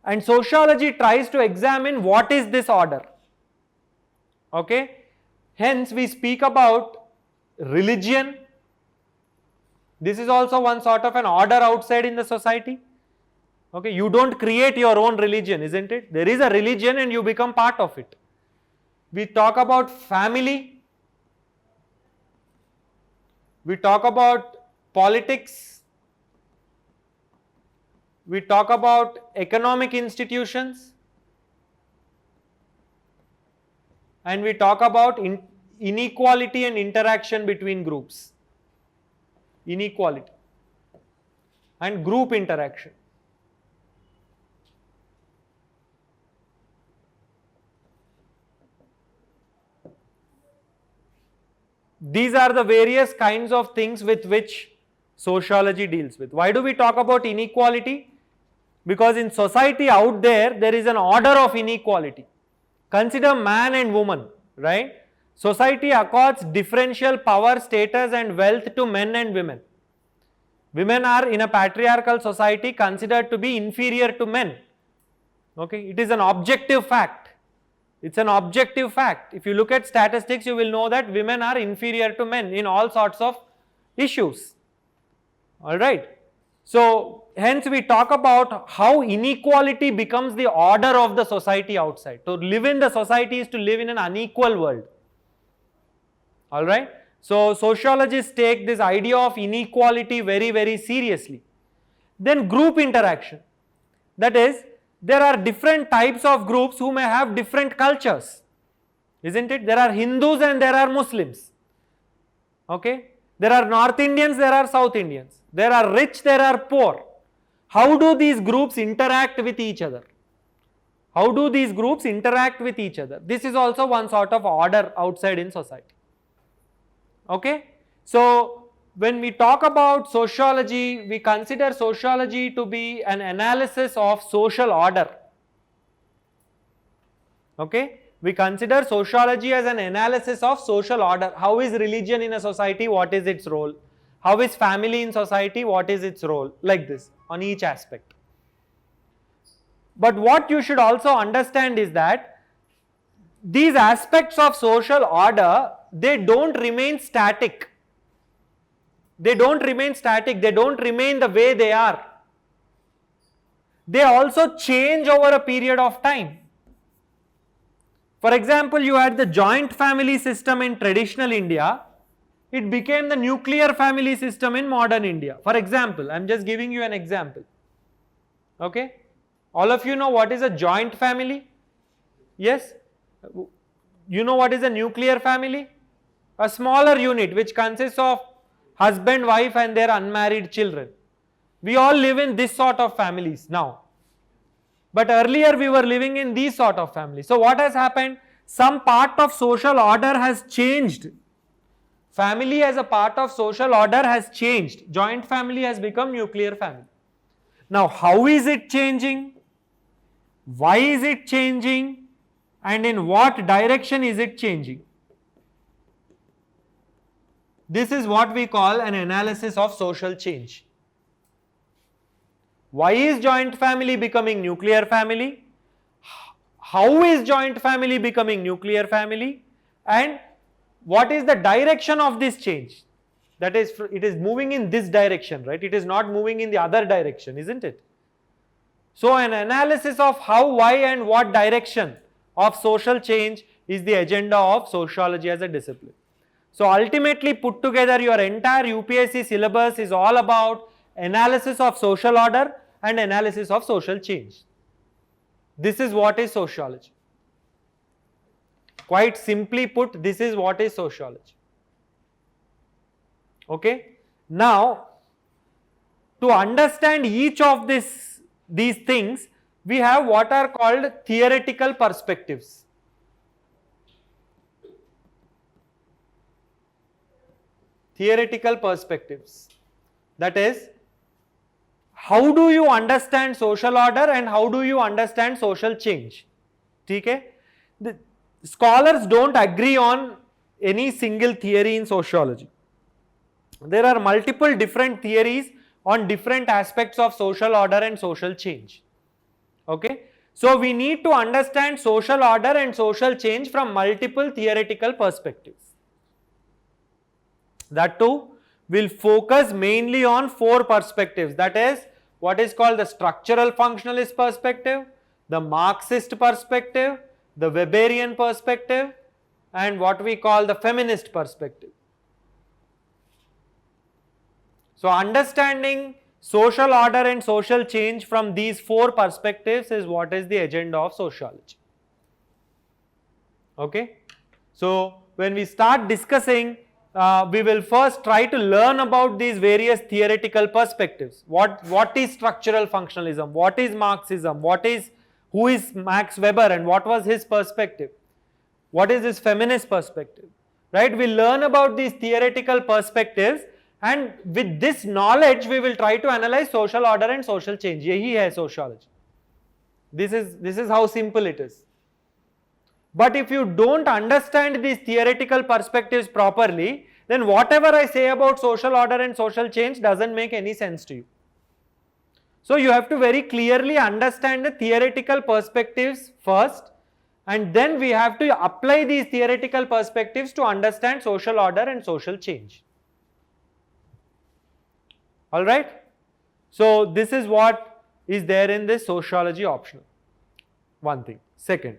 Speaker 1: And sociology tries to examine what is this order. Okay. Hence we speak about religion. This is also one sort of an order outside in the society. Okay. You don't create your own religion, isn't it? There is a religion and you become part of it. We talk about family. We talk about politics. We talk about economic institutions. And we talk about inequality and interaction between groups. Inequality and group interaction. these are the various kinds of things with which sociology deals with. Why do we talk about inequality? Because in society out there, there is an order of inequality. Consider man and woman, right? Society accords differential power, status and wealth to men and women. Women are in a patriarchal society considered to be inferior to men. Okay, it is an objective fact. It's an objective fact. If you look at statistics, you will know that women are inferior to men in all sorts of issues. Alright. So, hence we talk about how inequality becomes the order of the society outside. To live in the society is to live in an unequal world. Alright. So, sociologists take this idea of inequality very, very seriously. Then group interaction. That is, there are different types of groups who may have different cultures, isn't it? There are Hindus and there are Muslims, okay? There are North Indians, there are South Indians, there are rich, there are poor. How do these groups interact with each other? How do these groups interact with each other? This is also one sort of order outside in society, okay? So, when we talk about sociology, we consider sociology to be an analysis of social order. Okay? We consider sociology as an analysis of social order. How is religion in a society? What is its role? How is family in society? What is its role? Like this, on each aspect. But what you should also understand is that these aspects of social order, they don't remain static. They don't remain static, they don't remain the way they are. They also change over a period of time. For example, you had the joint family system in traditional India, it became the nuclear family system in modern India. For example, I am just giving you an example. Okay? All of you know what is a joint family? Yes? You know what is a nuclear family? A smaller unit which consists of husband, wife and their unmarried children. We all live in this sort of families now. But earlier we were living in these sort of families. So what has happened? Some part of social order has changed. Family as a part of social order has changed. Joint family has become nuclear family. Now how is it changing? Why is it changing? And in what direction is it changing? This is what we call an analysis of social change. Why is joint family becoming nuclear family? How is joint family becoming nuclear family? And what is the direction of this change? That is, it is moving in this direction, right? It is not moving in the other direction, isn't it? So, an analysis of how, why and what direction of social change is the agenda of sociology as a discipline. So, ultimately put together your entire UPSC syllabus is all about analysis of social order and analysis of social change. This is what is sociology. Quite simply put, this is what is sociology. Okay? Now, to understand each of these things, we have what are called theoretical perspectives. Theoretical perspectives. That is, how do you understand social order and how do you understand social change? Okay? The scholars don't agree on any single theory in sociology. There are multiple different theories on different aspects of social order and social change. Okay? So, we need to understand social order and social change from multiple theoretical perspectives. That too will focus mainly on 4 perspectives, that is what is called the structural functionalist perspective, the Marxist perspective, the Weberian perspective and what we call the feminist perspective. So, understanding social order and social change from these 4 perspectives is what is the agenda of sociology. Okay? So, when we start discussing, we will first try to learn about these various theoretical perspectives. What is structural functionalism? What is Marxism? Who is Max Weber and what was his perspective? What is his feminist perspective? right? We learn about these theoretical perspectives, and with this knowledge we will try to analyze social order and social change. Yahi hai sociology. This is how simple it is. But if you don't understand these theoretical perspectives properly, then whatever I say about social order and social change doesn't make any sense to you. So you have to very clearly understand the theoretical perspectives first, and then we have to apply these theoretical perspectives to understand social order and social change. Alright? So this is what is there in this sociology optional. One thing. Second,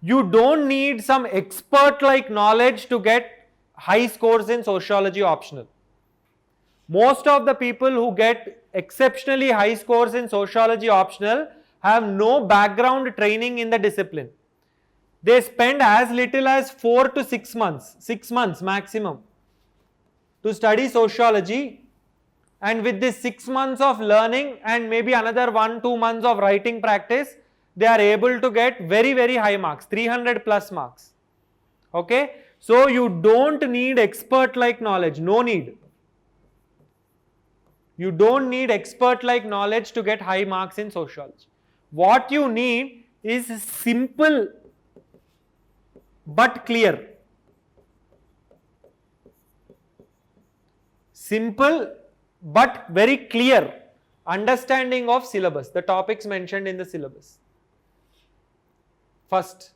Speaker 1: you don't need some expert-like knowledge to get high scores in sociology optional. Most of the people who get exceptionally high scores in sociology optional have no background training in the discipline. They spend as little as 4 to 6 months, 6 months maximum, to study sociology, and with this 6 months of learning and maybe another 1-2 months of writing practice, they are able to get very, very high marks, 300 plus marks. Okay? So you don't need expert-like knowledge, no need. You don't need expert-like knowledge to get high marks in sociology. What you need is simple but clear. Simple but very clear understanding of syllabus, the topics mentioned in the syllabus. First,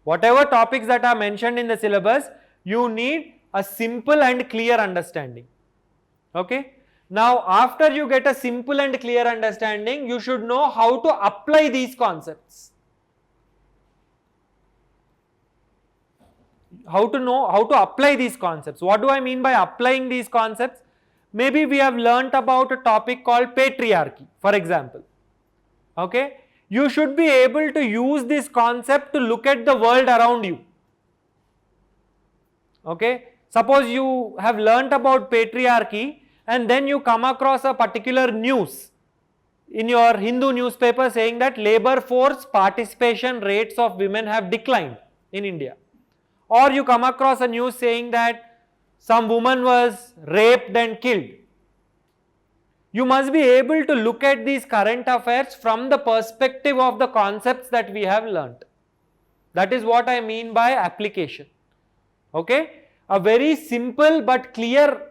Speaker 1: whatever topics that are mentioned in the syllabus, you need a simple and clear understanding. Okay? Now, after you get a simple and clear understanding, you should know how to apply these concepts. How to apply these concepts. What do I mean by applying these concepts? Maybe we have learnt about a topic called patriarchy, for example. Okay? You should be able to use this concept to look at the world around you. Okay? Suppose you have learnt about patriarchy, and then you come across a particular news in your Hindu newspaper saying that labor force participation rates of women have declined in India. Or you come across a news saying that some woman was raped and killed. You must be able to look at these current affairs from the perspective of the concepts that we have learnt. That is what I mean by application. Okay? A very simple but clear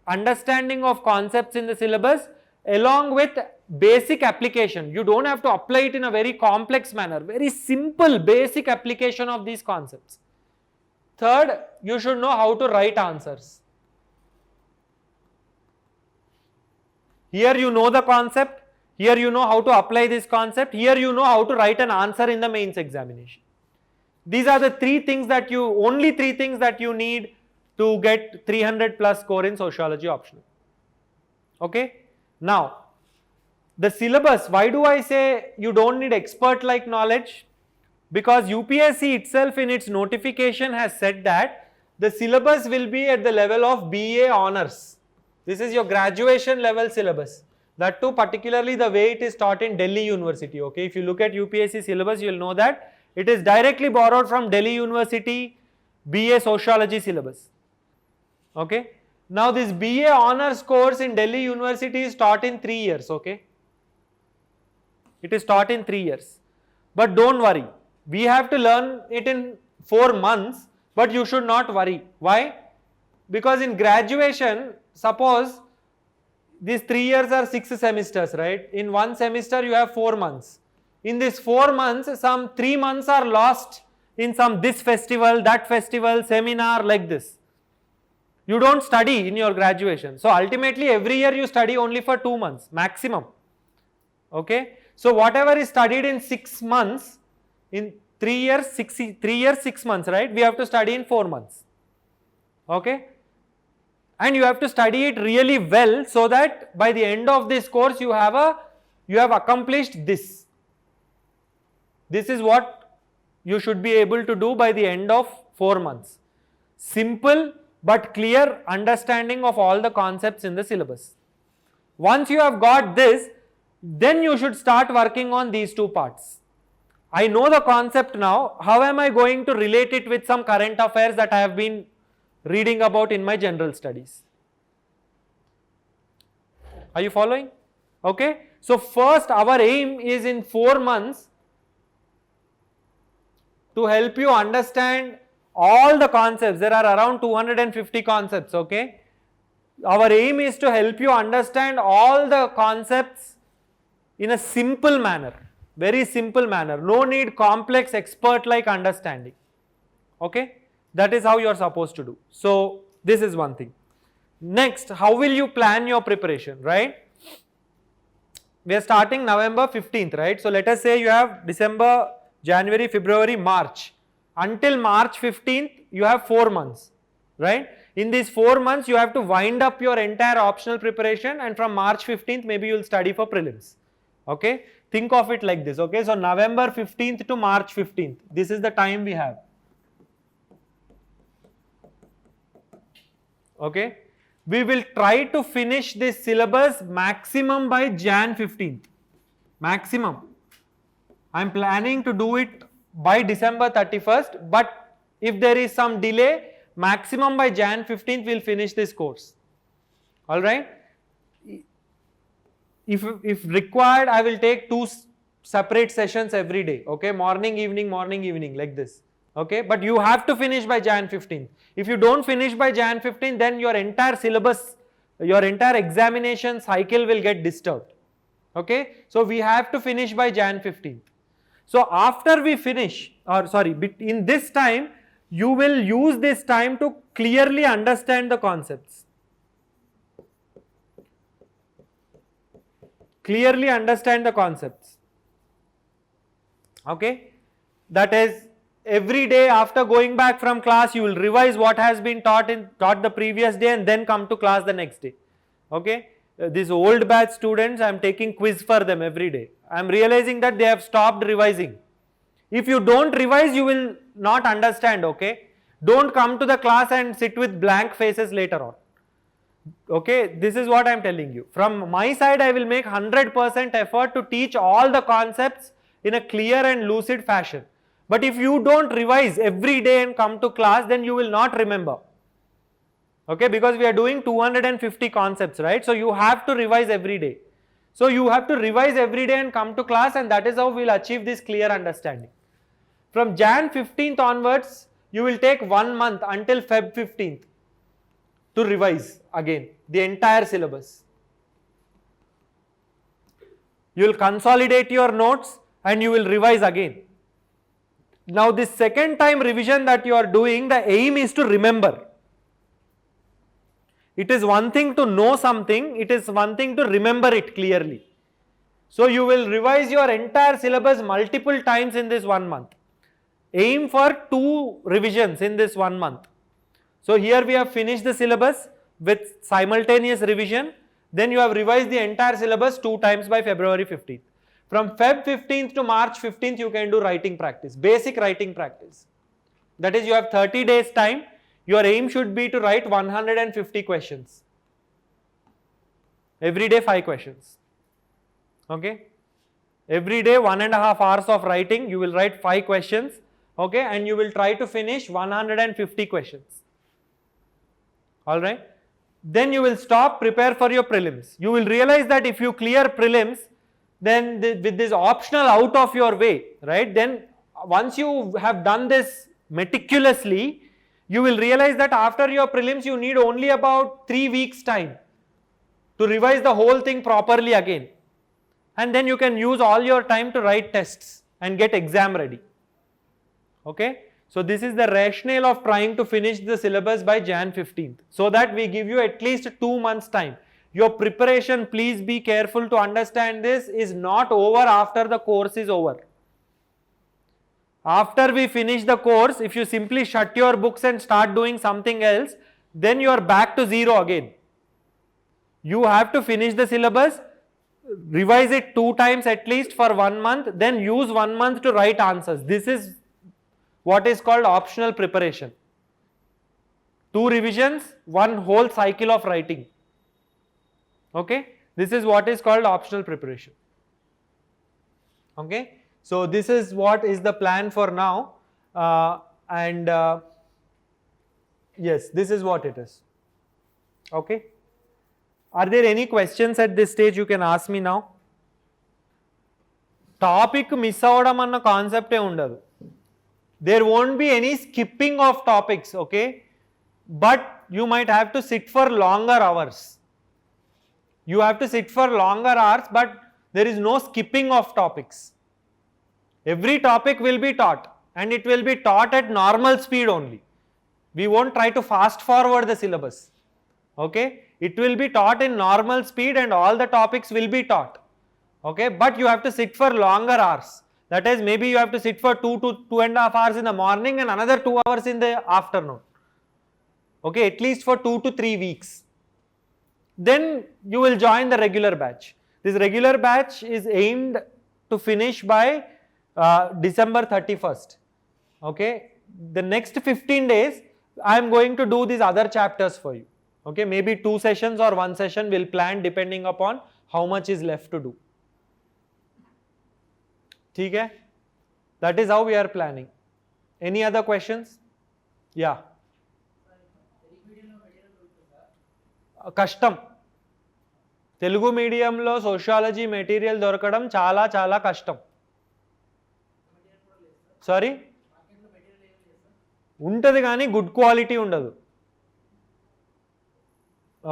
Speaker 1: understanding of concepts in the syllabus along with basic application. You don't have to apply it in a very complex manner. Very simple basic application of these concepts. Third, you should know how to write answers. Here you know the concept, here you know how to apply this concept, here you know how to write an answer in the mains examination. These are the only three things that you need to get 300 plus score in sociology optional. Okay? Now, the syllabus, why do I say you don't need expert-like knowledge? Because UPSC itself in its notification has said that the syllabus will be at the level of BA Honours. This is your graduation level syllabus. That too particularly the way it is taught in Delhi University. Okay? If you look at UPSC syllabus, you will know that it is directly borrowed from Delhi University BA Sociology syllabus. Okay? Now this BA Honours course in Delhi University is taught in 3 years. Okay? It is taught in 3 years. But don't worry. We have to learn it in 4 months, but you should not worry. Why? Because in graduation, suppose these 3 years are 6 semesters, right? In one semester you have 4 months. In this 4 months, some 3 months are lost in this festival, that festival, seminar, like this. You don't study in your graduation. So ultimately every year you study only for 2 months maximum. Okay? So whatever is studied in 6 months, in 3 years, 6 months, right? We have to study in 4 months. Okay? And you have to study it really well so that by the end of this course you have accomplished this. This is what you should be able to do by the end of 4 months. Simple but clear understanding of all the concepts in the syllabus. Once you have got this, then you should start working on these 2 parts. I know the concept now. How am I going to relate it with some current affairs that I have been reading about in my general studies? Are you following? Okay. So first our aim is in 4 months to help you understand all the concepts. There are around 250 concepts, okay. Our aim is to help you understand all the concepts in a simple manner, very simple manner. No need complex expert like understanding, okay. That is how you are supposed to do. So this is one thing. Next, how will you plan your preparation, right? We are starting November 15th, right? So let us say you have December, January, February, March. Until March 15th, you have 4 months, right? In these 4 months, you have to wind up your entire optional preparation, and from March 15th, maybe you will study for prelims, okay? Think of it like this, okay? So November 15th to March 15th, this is the time we have, okay? We will try to finish this syllabus maximum by Jan 15th, maximum. I am planning to do it by December 31st, but if there is some delay, maximum by Jan 15th we will finish this course, alright. If required, I will take 2 separate sessions every day, okay, morning, evening, like this, okay, but you have to finish by Jan 15th. If you don't finish by Jan 15th, then your entire syllabus, your entire examination cycle will get disturbed, okay. So we have to finish by Jan 15th. So after we finish, or sorry, in this time, you will use this time to clearly understand the concepts. Clearly understand the concepts, okay. That is, every day after going back from class, you will revise what has been taught the previous day and then come to class the next day, okay. These old batch students, I am taking quiz for them every day. I am realizing that they have stopped revising. If you don't revise, you will not understand, okay. Don't come to the class and sit with blank faces later on, okay. This is what I am telling you. From my side, I will make 100% effort to teach all the concepts in a clear and lucid fashion. But if you don't revise every day and come to class, then you will not remember, okay, because we are doing 250 concepts, right. So you have to revise every day. So you have to revise every day and come to class, and that is how we will achieve this clear understanding. From Jan 15th onwards, you will take 1 month until Feb 15th to revise again the entire syllabus. You will consolidate your notes and you will revise again. Now this second time revision that you are doing, the aim is to remember. It is one thing to know something, it is one thing to remember it clearly. So you will revise your entire syllabus multiple times in this 1 month. Aim for 2 revisions in this 1 month. So here we have finished the syllabus with simultaneous revision, then you have revised the entire syllabus 2 times by February 15th. From Feb 15th to March 15th, you can do writing practice, basic writing practice. That is, you have 30 days time. Your aim should be to write 150 questions. Every day 5 questions. Okay. Every day 1.5 hours of writing, you will write 5 questions. Okay. And you will try to finish 150 questions. Alright. Then you will stop, prepare for your prelims. You will realize that if you clear prelims, then with this optional out of your way, right, then once you have done this meticulously, you will realize that after your prelims you need only about 3 weeks time to revise the whole thing properly again, and then you can use all your time to write tests and get exam ready, okay. So this is the rationale of trying to finish the syllabus by Jan 15th, so that we give you at least 2 months time. Your preparation, please be careful to understand this, is not over after the course is over. After we finish the course, if you simply shut your books and start doing something else, then you are back to zero again. You have to finish the syllabus, revise it 2 times at least for 1 month, then use 1 month to write answers. This is what is called optional preparation. 2 revisions, 1 whole cycle of writing. Okay, this is what is called optional preparation. Okay, So this is what is the plan for now, and yes, this is what it is. Okay. Are there any questions at this stage? You can ask me now. Topic miss avadam anna concept e undadu. There won't be any skipping of topics, okay? But you might have to sit for longer hours. You have to sit for longer hours, but there is no skipping of topics. Every topic will be taught, and it will be taught at normal speed only. We won't try to fast forward the syllabus. Okay? It will be taught in normal speed and all the topics will be taught. Okay? But you have to sit for longer hours. That is, maybe you have to sit for 2 to 2.5 hours in the morning and another 2 hours in the afternoon. Okay? At least for 2 to 3 weeks. Then you will join the regular batch. This regular batch is aimed to finish by December 31st. Okay? The next 15 days, I am going to do these other chapters for you. Okay? Maybe 2 sessions or 1 session will plan depending upon how much is left to do. ठीक है? That is how we are planning. Any other questions? Yeah. కష్టం. తెలుగు మీడియంలో sociology material దొరకడం చాలా చాలా కష్టం. Sorry, ఉంటుంది కానీ గుడ్ క్వాలిటీ ఉండదు.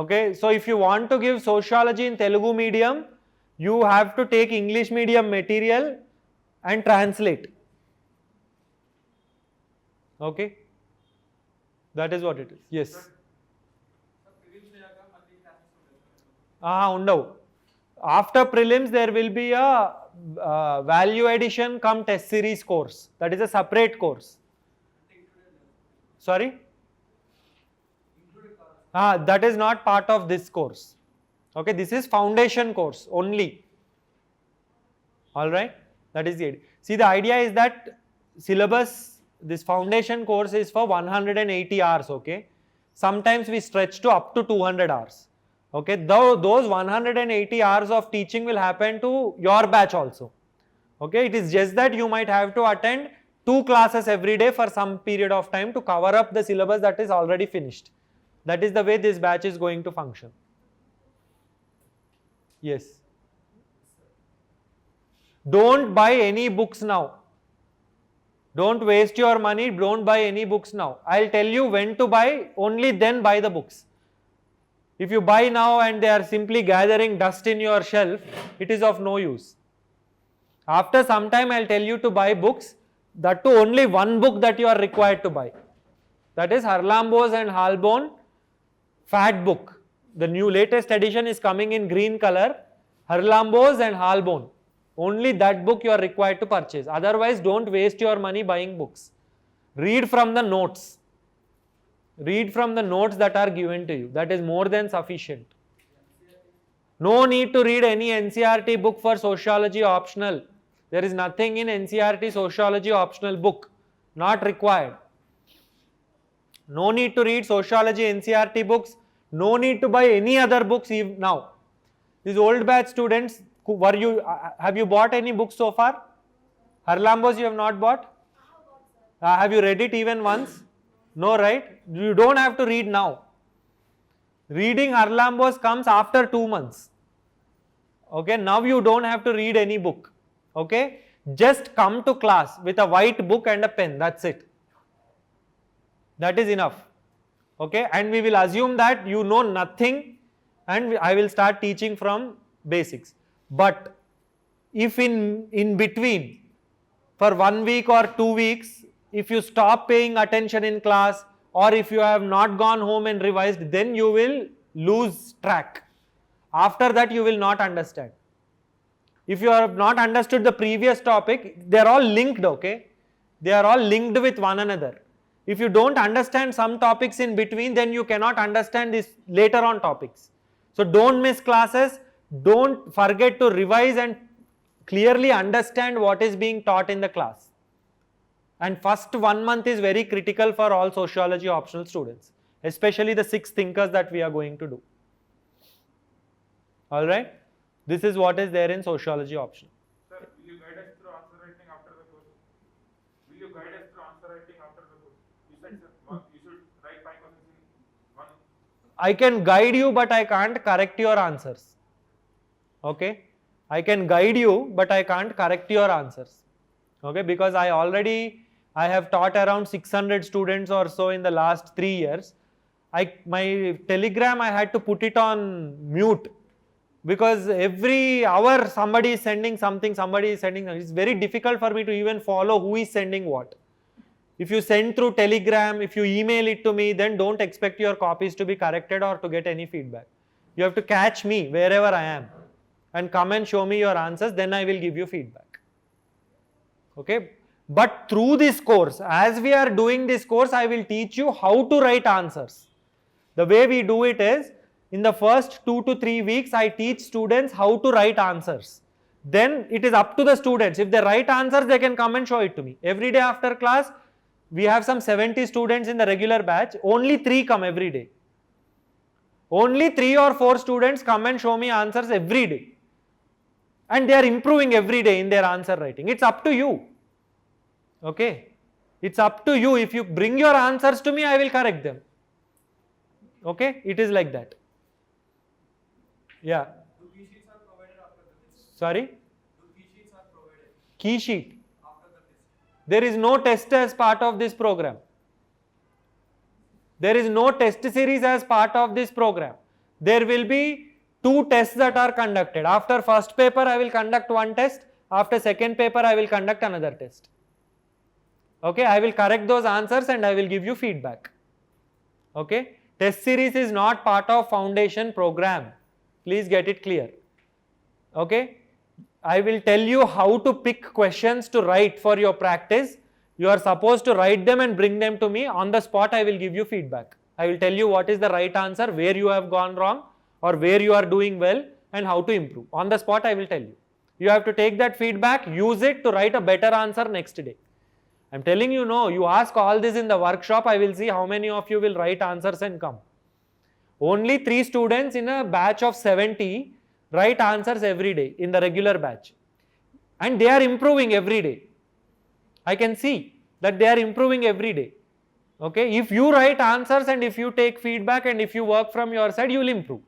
Speaker 1: Okay, so if you want to give sociology in Telugu medium, you have to take English medium material and translate. Okay, that is what it is. Yes. Undavu. After prelims there will be a value addition cum test series course. That is a separate course. Sorry, that is not part of this course. Okay, this is foundation course only. All right, that is the idea. See, the idea is that syllabus, this foundation course is for 180 hours, okay? Sometimes we stretch to up to 200 hours, okay? Though those 180 hours of teaching will happen to your batch also, okay? It is just that you might have to attend 2 classes every day for some period of time to cover up the syllabus that is already finished. That is the way this batch is going to function. Yes. Don't buy any books now. Don't waste your money, don't buy any books now. I'll tell you when to buy, only then buy the books. If you buy now and they are simply gathering dust in your shelf, it is of no use. After some time I'll tell you to buy books, that too only one book that you are required to buy. That is Harlambos and Halbone Fat book. The new latest edition is coming in green color, Harlambos and Halbone. Only that book you are required to purchase. Otherwise, don't waste your money buying books. Read from the notes. Read from the notes that are given to you. That is more than sufficient. No need to read any NCERT book for sociology optional. There is nothing in NCERT sociology optional book. Not required. No need to read sociology NCERT books. No need to buy any other books now. These old batch students, have you bought any books so far? Harlambos you have not bought? Have you read it even once? No, right? You don't have to read now. Reading Harlambos comes after 2 months. Okay, now you don't have to read any book. Okay, just come to class with a white book and a pen, that's it. That is enough. Okay, and we will assume that you know nothing and I will start teaching from basics. But if in between for 1 week or 2 weeks, if you stop paying attention in class or if you have not gone home and revised, then you will lose track. After that you will not understand. If you have not understood the previous topic, they are all linked, okay? They are all linked with one another. If you don't understand some topics in between, then you cannot understand these later on topics. So don't miss classes. Don't forget to revise and clearly understand what is being taught in the class. And first 1 month is very critical for all sociology optional students, especially the 6 thinkers that we are going to do. Alright, this is what is there in sociology optional.
Speaker 2: Sir, will you guide us through answer writing answer writing after the course? You said you should write 5 questions in one.
Speaker 1: I can guide you, but I can't correct your answers. Okay? I can guide you, but I can't correct your answers. Okay? Because I have taught around 600 students or so in the last 3 years. My Telegram, I had to put it on mute because every hour somebody is sending something, it's very difficult for me to even follow who is sending what. If you send through Telegram, if you email it to me, then don't expect your copies to be corrected or to get any feedback. You have to catch me wherever I am and come and show me your answers, then I will give you feedback. Okay? But through this course, as we are doing this course, I will teach you how to write answers. The way we do it is, in the first 2 to 3 weeks, I teach students how to write answers. Then it is up to the students. If they write answers, they can come and show it to me. Every day after class, we have some 70 students in the regular batch. Only 3 come every day. Only 3 or 4 students come and show me answers every day. And they are improving every day in their answer writing. It's up to you. Okay? It's up to you. If you bring your answers to me, I will correct them. Okay? It is like that. Yeah.
Speaker 3: Do key sheets are provided after the test?
Speaker 1: Sorry?
Speaker 3: Do key sheets are provided
Speaker 1: Key sheet.
Speaker 3: after the test?
Speaker 1: There is no test as part of this program. There is no test series as part of this program. There will be 2 tests that are conducted. After first paper, I will conduct 1 test. After second paper, I will conduct another test. Okay, I will correct those answers and I will give you feedback. Okay, test series is not part of foundation program. Please get it clear. Okay, I will tell you how to pick questions to write for your practice. You are supposed to write them and bring them to me. On the spot, I will give you feedback. I will tell you what is the right answer, where you have gone wrong or where you are doing well and how to improve. On the spot, I will tell you. You have to take that feedback, use it to write a better answer next day. I am telling you, no, you ask all this in the workshop, I will see how many of you will write answers and come. Only 3 students in a batch of 70 write answers every day in the regular batch. And they are improving every day. I can see that they are improving every day. Okay, if you write answers and if you take feedback and if you work from your side, you will improve.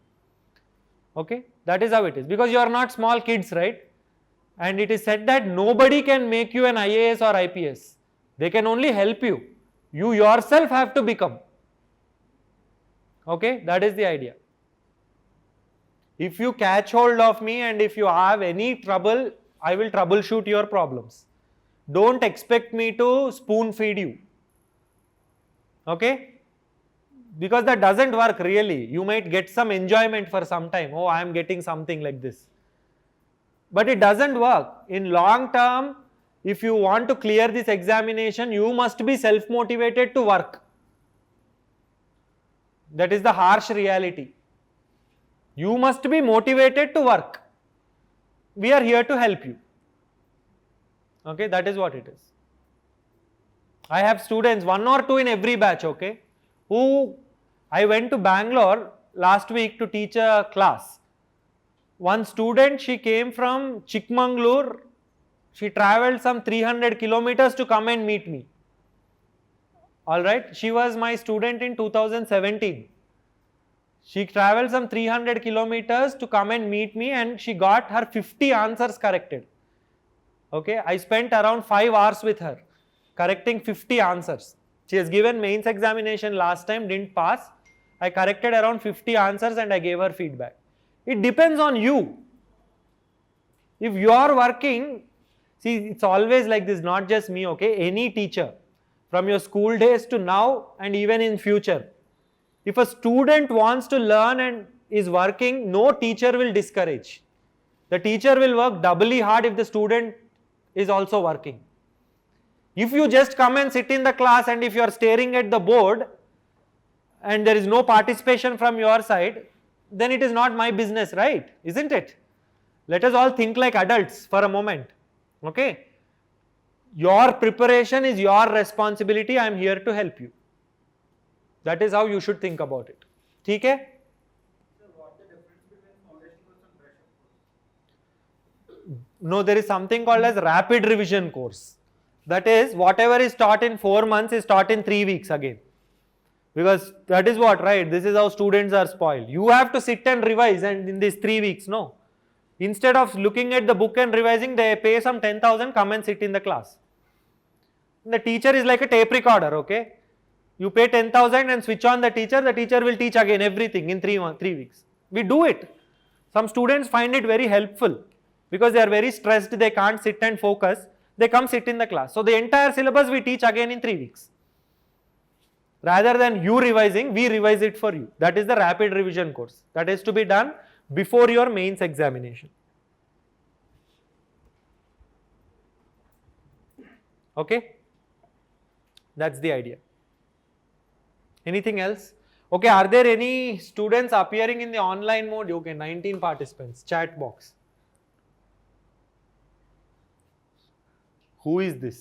Speaker 1: Okay, that is how it is. Because you are not small kids, right? And it is said that nobody can make you an IAS or IPS. They can only help you. You yourself have to become. Okay, that is the idea. If you catch hold of me and if you have any trouble, I will troubleshoot your problems. Don't expect me to spoon feed you. Okay? Because that doesn't work really. You might get some enjoyment for some time. Oh, I am getting something like this. But it doesn't work. In long term, if you want to clear this examination, you must be self-motivated to work. That is the harsh reality. You must be motivated to work. We are here to help you. Okay, that is what it is. I have students, 1 or 2 in every batch, okay, who I went to Bangalore last week to teach a class. One student, she came from Chikmagalur, she travelled some 300 kilometers to come and meet me. Alright, she was my student in 2017. She travelled some 300 kilometers to come and meet me and she got her 50 answers corrected. Okay, I spent around 5 hours with her, correcting 50 answers. She has given mains examination last time, didn't pass. I corrected around 50 answers and I gave her feedback. It depends on you. If you are working, see, it's always like this, not just me, okay, any teacher, from your school days to now and even in future. If a student wants to learn and is working, no teacher will discourage. The teacher will work doubly hard if the student is also working. If you just come and sit in the class and if you are staring at the board and there is no participation from your side, then it is not my business, right? Isn't it? Let us all think like adults for a moment. Okay? Your preparation is your responsibility. I am here to help you. That is how you should think about it. ठीक है?
Speaker 3: Sir, what the difference between foundation course and brush-up course?
Speaker 1: No, there is something called as rapid revision course. That is, whatever is taught in 4 months is taught in 3 weeks again. Because that is what, right? This is how students are spoiled. You have to sit and revise, and in these 3 weeks, no. Instead of looking at the book and revising, they pay some 10,000, come and sit in the class. The teacher is like a tape recorder, okay? You pay 10,000 and switch on the teacher will teach again everything in 3 weeks. We do it. Some students find it very helpful because they are very stressed, they can't sit and focus, they come sit in the class. So the entire syllabus we teach again in 3 weeks. Rather than you revising, we revise it for you. That is the rapid revision course. That is to be done before your mains examination. Okay? That's the idea. Anything else? Okay, are there any students appearing in the online mode? Okay, 19 participants, chat box. Who is this?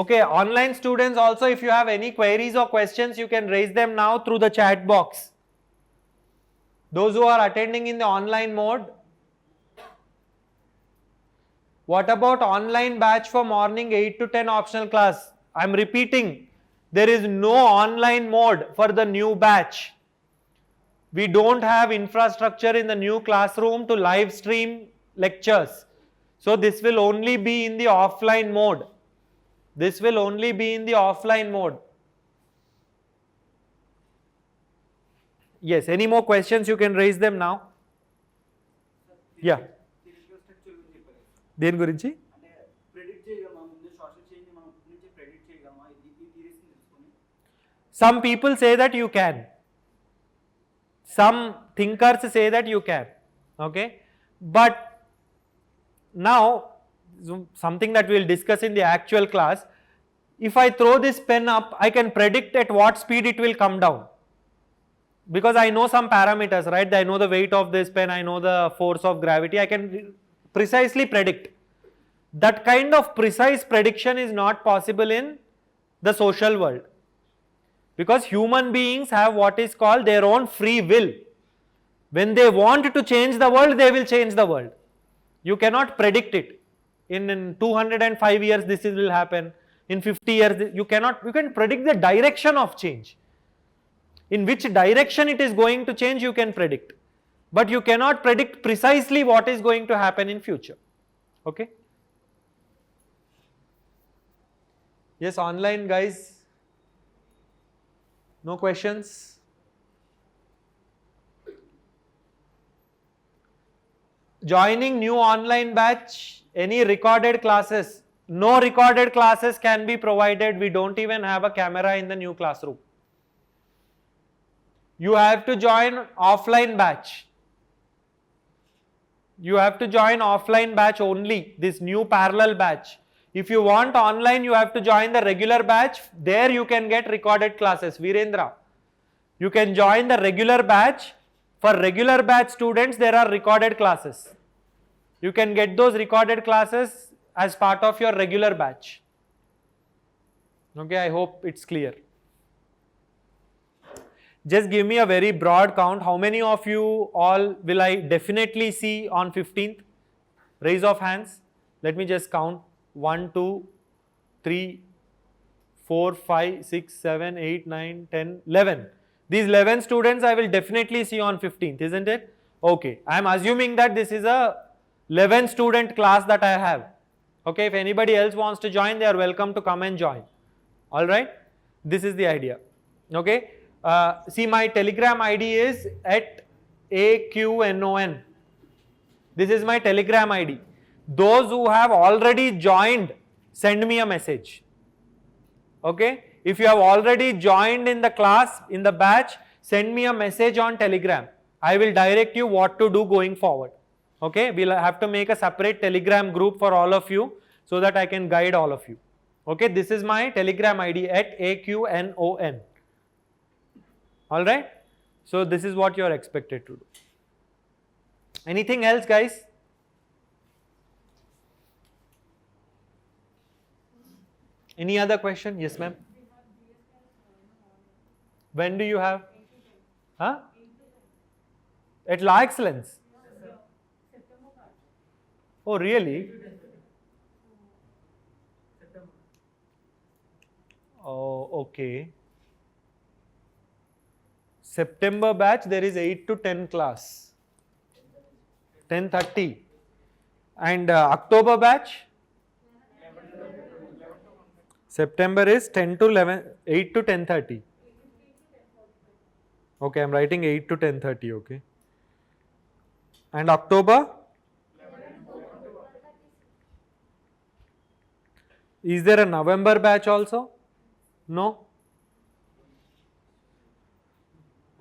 Speaker 1: Okay, online students also, if you have any queries or questions, you can raise them now through the chat box. Those who are attending in the online mode, what about online batch for morning 8 to 10 optional class? I am repeating, there is no online mode for the new batch. We don't have infrastructure in the new classroom to live stream lectures. So this will only be in the offline mode. This will only be in the offline mode. Yes, any more questions you can raise them now. Yeah. దేని గురించి?
Speaker 3: అంటే predict చేయగలమా ముందు social change మనం నుంచి predict చేయగలమా ఈ theories తెలుసుకొని?
Speaker 1: Some people say that you can. Some thinkers say that you can. Okay? But now, something that we will discuss in the actual class, if I throw this pen up, I can predict at what speed it will come down. Because I know some parameters, right? I know the weight of this pen, I know the force of gravity, I can precisely predict. That kind of precise prediction is not possible in the social world. Because human beings have what is called their own free will. When they want to change the world, they will change the world. You cannot predict it. In 205 years this will happen. In 50 years, you can predict the direction of change. In which direction it is going to change, you can predict. But you cannot predict precisely what is going to happen in future. Okay? Yes, online guys. No questions? Joining new online batch, any recorded classes? No recorded classes can be provided. We don't even have a camera in the new classroom. You have to join offline batch. You have to join offline batch only, this new parallel batch. If you want online, you have to join the regular batch. There you can get recorded classes. Virendra, you can join the regular batch. For regular batch students, there are recorded classes. You can get those recorded classes as part of your regular batch. Okay, I hope it's clear. Just give me a very broad count. How many of you all will I definitely see on 15th? Raise of hands. Let me just count. 1, 2, 3, 4, 5, 6, 7, 8, 9, 10, 11. These 11 students I will definitely see on 15th, isn't it? Okay, I am assuming that this is a 11 student class that I have. Okay, if anybody else wants to join, they are welcome to come and join. Alright, this is the idea. Okay, see, my Telegram ID is @AQNON. This is my Telegram ID. Those who have already joined, send me a message. Okay, if you have already joined in the class, in the batch, send me a message on Telegram. I will direct you what to do going forward. Okay, we'll have to make a separate Telegram group for all of you so that I can guide all of you. Okay, this is my Telegram ID @AQNON. Alright, so this is what you are expected to do. Anything else, guys? Any other question? Yes, ma'am. When do you have? Huh? At La Excellence. Oh, really? Oh, okay. September batch, there is 8 to 10 class. 10:30. And October batch? September is 10 to 11, 8 to 10:30. Okay, I'm writing 8 to 10:30, okay. And October? Is there a November batch also? No?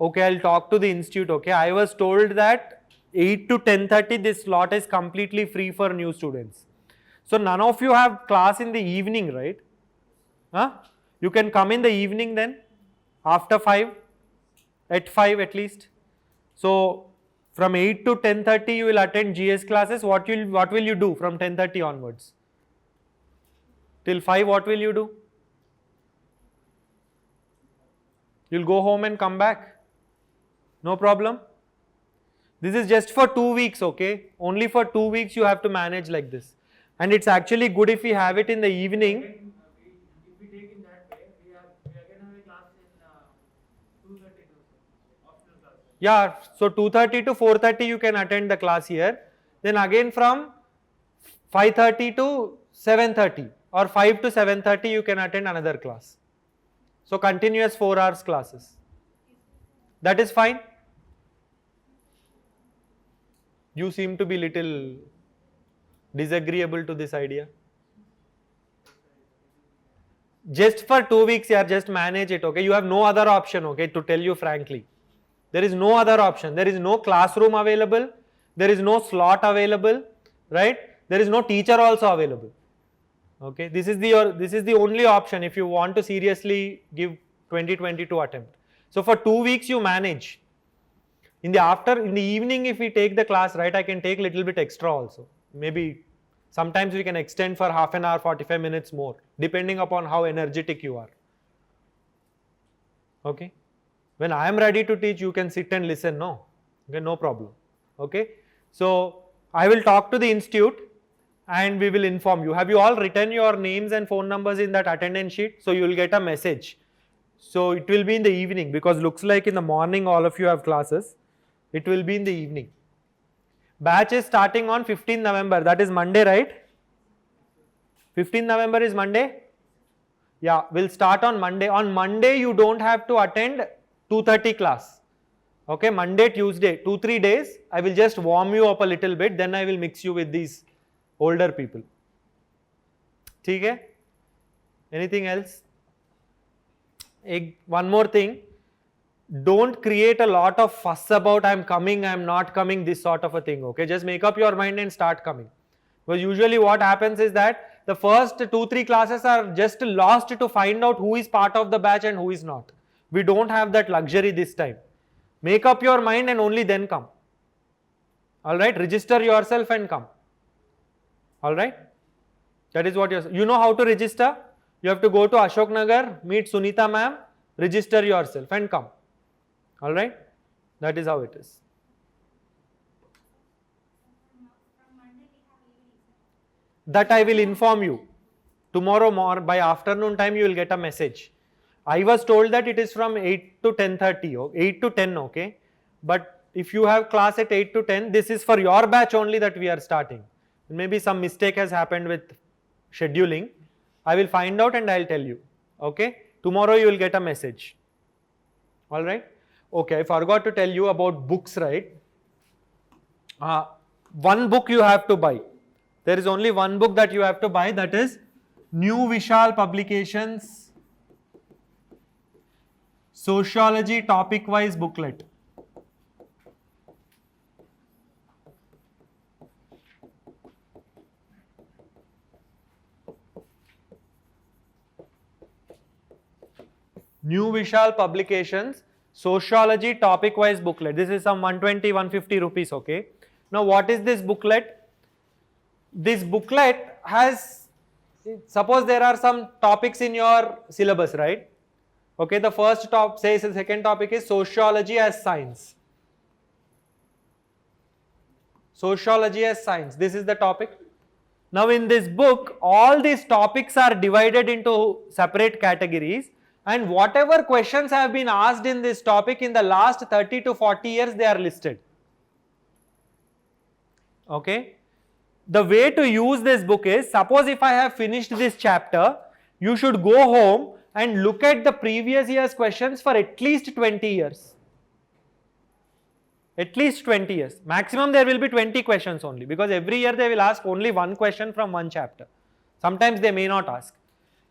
Speaker 1: Okay, I'll talk to the institute, okay. I was told that 8 to 10:30 this slot is completely free for new students. So none of you have class in the evening, right? Huh? You can come in the evening then, after 5, at 5 at least. So from 8 to 10:30 you will attend GS classes. What will you do from 10:30 onwards? Till 5 what will you do? You'll go home and come back. No problem. This is just for 2 weeks, okay? Only for 2 weeks you have to manage like this. And it's actually good if we have it in the evening.
Speaker 3: If we take in that way, we again have a class in 2:30 optional class.
Speaker 1: Yeah, so 2:30 to 4:30 you can attend the class here. Then again from 5:30 to 7:30 or 5 to 7:30 you can attend another class. So continuous 4 hours classes. That is fine. You seem to be little disagreeable to this idea. Just for 2 weeks, yeah, just manage it, okay? You have no other option, okay, to tell you frankly. There is no other option. There is no classroom available. There is no slot available, right? There is no teacher also available. Okay, this is the only option if you want to seriously give 2022 attempt. So for 2 weeks you manage. In the evening if we take the class, right, I can take little bit extra also. Maybe sometimes we can extend for half an hour, 45 minutes more, depending upon how energetic you are. Okay. When I am ready to teach, you can sit and listen, no? Okay, no problem. Okay. So I will talk to the institute and we will inform you. Have you all written your names and phone numbers in that attendance sheet? So you will get a message. So it will be in the evening because looks like in the morning all of you have classes. It will be in the evening. Batch is starting on 15th November. That is Monday, right? 15th November is Monday? Yeah, we'll start on Monday. On Monday you don't have to attend 2:30 class. Okay, Monday, Tuesday, 2-3 days. I will just warm you up a little bit. Then I will mix you with these older people. ठीक है? Anything else? One more thing. Don't create a lot of fuss about I'm coming, I'm not coming, this sort of a thing. Okay, just make up your mind and start coming. Because usually what happens is that the first 2-3 classes are just lost to find out who is part of the batch and who is not. We don't have that luxury this time. Make up your mind and only then come. Alright, register yourself and come. Alright, that is what you know how to register. You have to go to Ashok Nagar, meet Sunita ma'am, register yourself and come. Alright, that is how it is. That I will inform you. Tomorrow by afternoon time you will get a message. I was told that it is from 8 to 10:30, 8 to 10, okay. But if you have class at 8 to 10, this is for your batch only that we are starting. Maybe some mistake has happened with scheduling. I will find out and I will tell you. Okay. Tomorrow you will get a message. Alright. Okay, I forgot to tell you about books, right? One book you have to buy. There is only one book that you have to buy, that is New Vishal Publications Sociology Topic Wise Booklet. New Vishal Publications Sociology Topic Wise Booklet. This is some 120-150 rupees, okay. Now what is this booklet? This booklet has, suppose there are some topics in your syllabus, right? Okay, the first the second topic is sociology as science. Sociology as science. This is the topic. Now in this book, all these topics are divided into separate categories, and whatever questions have been asked in this topic in the last 30 to 40 years, they are listed. Okay. The way to use this book is, suppose if I have finished this chapter, you should go home and look at the previous year's questions for at least 20 years. At least 20 years. Maximum there will be 20 questions only, because every year they will ask only one question from one chapter. Sometimes they may not ask.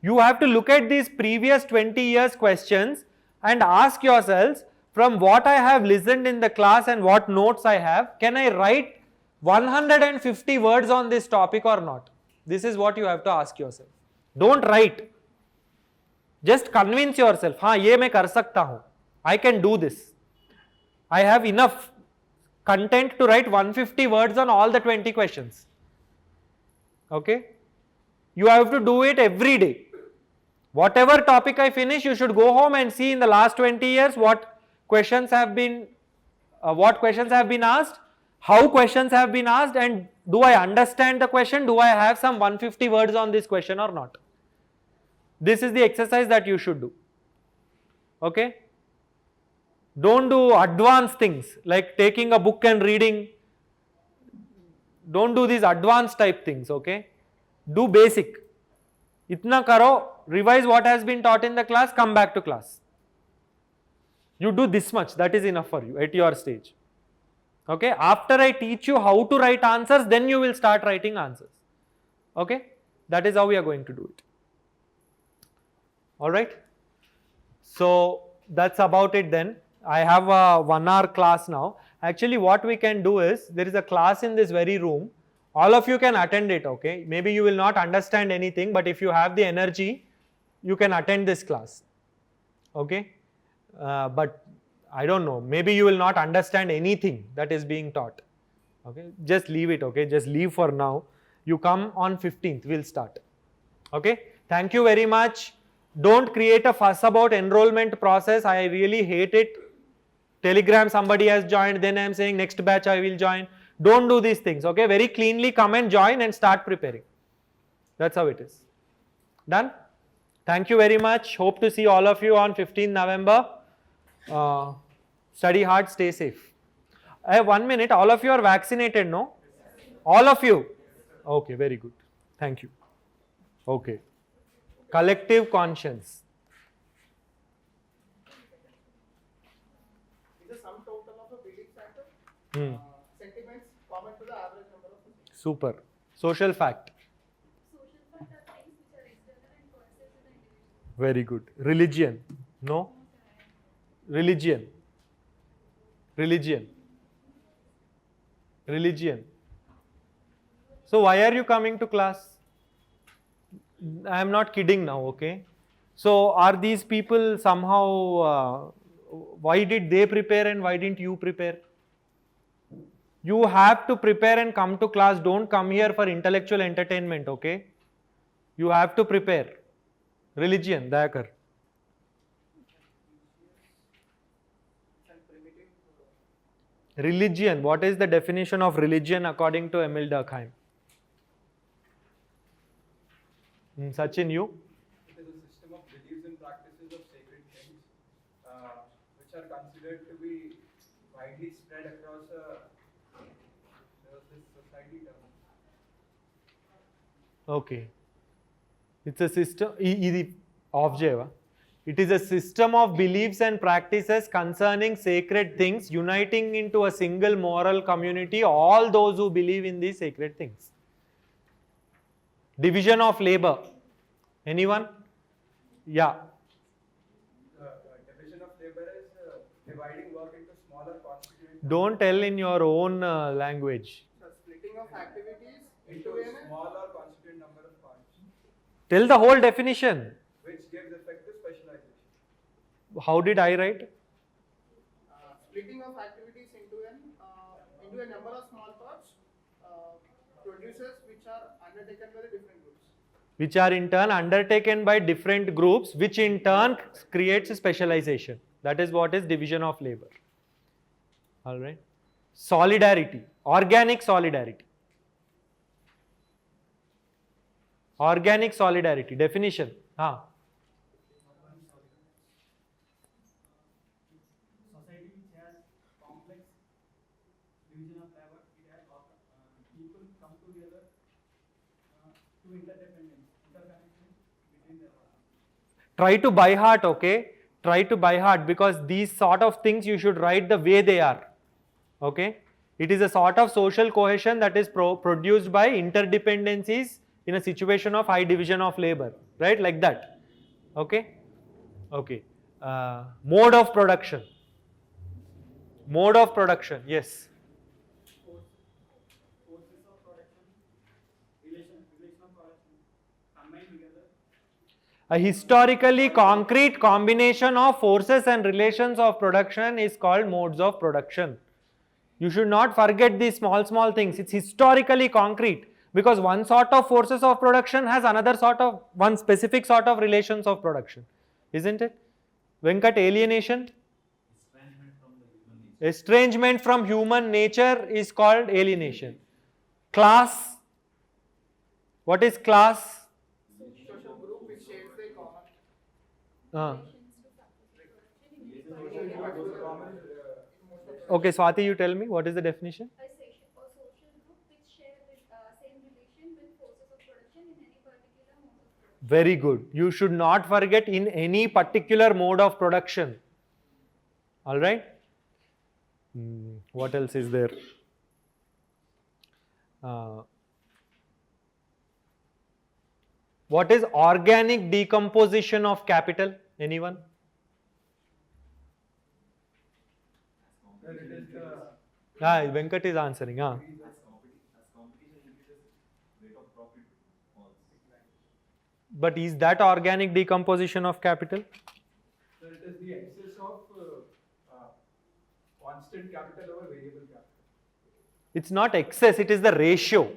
Speaker 1: You have to look at these previous 20 years questions and ask yourselves, from what I have listened in the class and what notes I have, can I write 150 words on this topic or not? This is what you have to ask yourself. Don't write. Just convince yourself, हाँ ये मैं कर सकता हूँ. I can do this. I have enough content to write 150 words on all the 20 questions. Okay? You have to do it every day. Whatever topic I finish, you should go home and see in the last 20 years what questions have been asked, how questions have been asked, and do I understand the question? Do I have some 150 words on this question or not? This is the exercise that you should do. Okay? Don't do advanced things like taking a book and reading. Don't do these advanced type things, okay? Do basic. Itna karo, revise what has been taught in the class, come back to class. You do this much, that is enough for you at your stage. Okay? After I teach you how to write answers, then you will start writing answers. Okay? That is how we are going to do it. Alright? So, that's about it then. I have a 1 hour class now. Actually what we can do is, there is a class in this very room. All of you can attend it, okay? Maybe you will not understand anything, but if you have the energy, you can attend this class. Okay? But I don't know, maybe you will not understand anything that is being taught. Okay? Just leave it, okay? Just leave for now. You come on 15th, we'll start. Okay? Thank you very much. Don't create a fuss about enrollment process. I really hate it. Telegram, somebody has joined, then I am saying next batch I will join. Don't do these things, okay? Very cleanly come and join and start preparing. That's how it is. Done? Thank you very much. Hope to see all of you on 15th November. Study hard, stay safe. I have 1 minute. All of you are vaccinated, no? All of you? Okay, very good. Thank you. Okay. Collective conscience.
Speaker 4: Is the sum total of a belief factor, sentiments common to the average number of people.
Speaker 1: Super. Social fact.
Speaker 5: Social fact are things which are external and concepts in the individual.
Speaker 1: Very good. Religion. No? Religion. Religion. Religion. So why are you coming to class? I am not kidding now, okay? So are these people somehow, why did they prepare and why didn't you prepare? You have to prepare and come to class. Don't come here for intellectual entertainment, okay? You have to prepare. Religion, Dayakar. Religion. What is the definition of religion according to Emil Durkheim? Sachin, you?
Speaker 6: It is a system of beliefs and practices of sacred things, which are considered to be widely spread across this society term.
Speaker 1: Okay. It's a system. It is a system of beliefs and practices concerning sacred things, uniting into a single moral community all those who believe in these sacred things. Division of labor. Anyone? Yeah.
Speaker 6: Division of labor is dividing work into smaller constituent
Speaker 1: Don't tell in your own language.
Speaker 4: So splitting of activities
Speaker 6: into
Speaker 4: into
Speaker 6: a smaller constituent number of parts,
Speaker 1: Tell the whole definition.
Speaker 6: which gives effect to specialization.
Speaker 1: How did I write?
Speaker 4: splitting of activities into a number of small parts produces which are undertaken by the different groups.
Speaker 1: Which are in turn undertaken by different groups, which in turn creates a specialization. That is what is division of labor. Alright. Solidarity, organic solidarity. Organic solidarity, definition.
Speaker 3: Society which has complex division of labor, it has people come together to interdependence, interconnection between their
Speaker 1: Try to by heart, okay? Try to by heart, because these sort of things you should write the way they are. Okay? It is a sort of social cohesion that is produced by interdependencies in a situation of high division of labor, right? Like that. Okay? Okay. Mode of production. Mode of production, yes.
Speaker 3: forces of production, relation of production combined together.
Speaker 1: A historically concrete combination of forces and relations of production is called modes of production. You should not forget these small things. It's historically concrete, because one sort of forces of production has another sort of, one specific sort of relations of production. Isn't it? Venkat, alienation? Estrangement from human nature is called alienation. Class? What is class?
Speaker 4: Social group which shares the common.
Speaker 1: Okay, Swati, you tell me, what is the definition?
Speaker 5: A social group which share the same relation with forces of production in any particular mode of production.
Speaker 1: Very good. You should not forget in any particular mode of production. All right? What else is there? What is organic decomposition of capital? Anyone? Venkat is answering. But is that organic decomposition of capital?
Speaker 6: Sir, it is the excess of constant capital over variable capital.
Speaker 1: It's not excess, it is the ratio.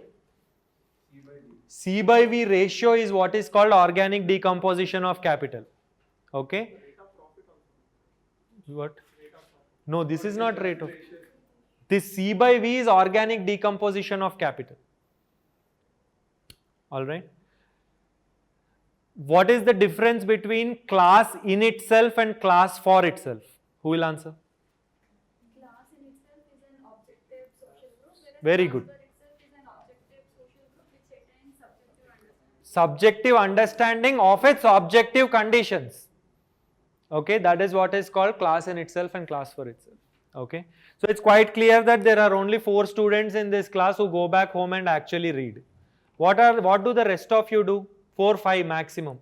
Speaker 6: C by D.
Speaker 1: C by V ratio is what is called organic decomposition of capital. Okay? What? No, this is not rate of. This C by V is organic decomposition of capital. Alright? What is the difference between class in itself and class for itself? Who will answer?
Speaker 5: Class in itself is an objective social group, whereas
Speaker 1: Very
Speaker 5: class
Speaker 1: good.
Speaker 5: for itself is an objective social group which attains subjective understanding.
Speaker 1: Subjective understanding of its objective conditions. Okay, that is what is called class in itself and class for itself. Okay, so it's quite clear that there are only 4 students in this class who go back home and actually read. What do the rest of you do? 4, 5 maximum.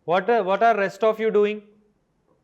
Speaker 1: What are rest of you doing?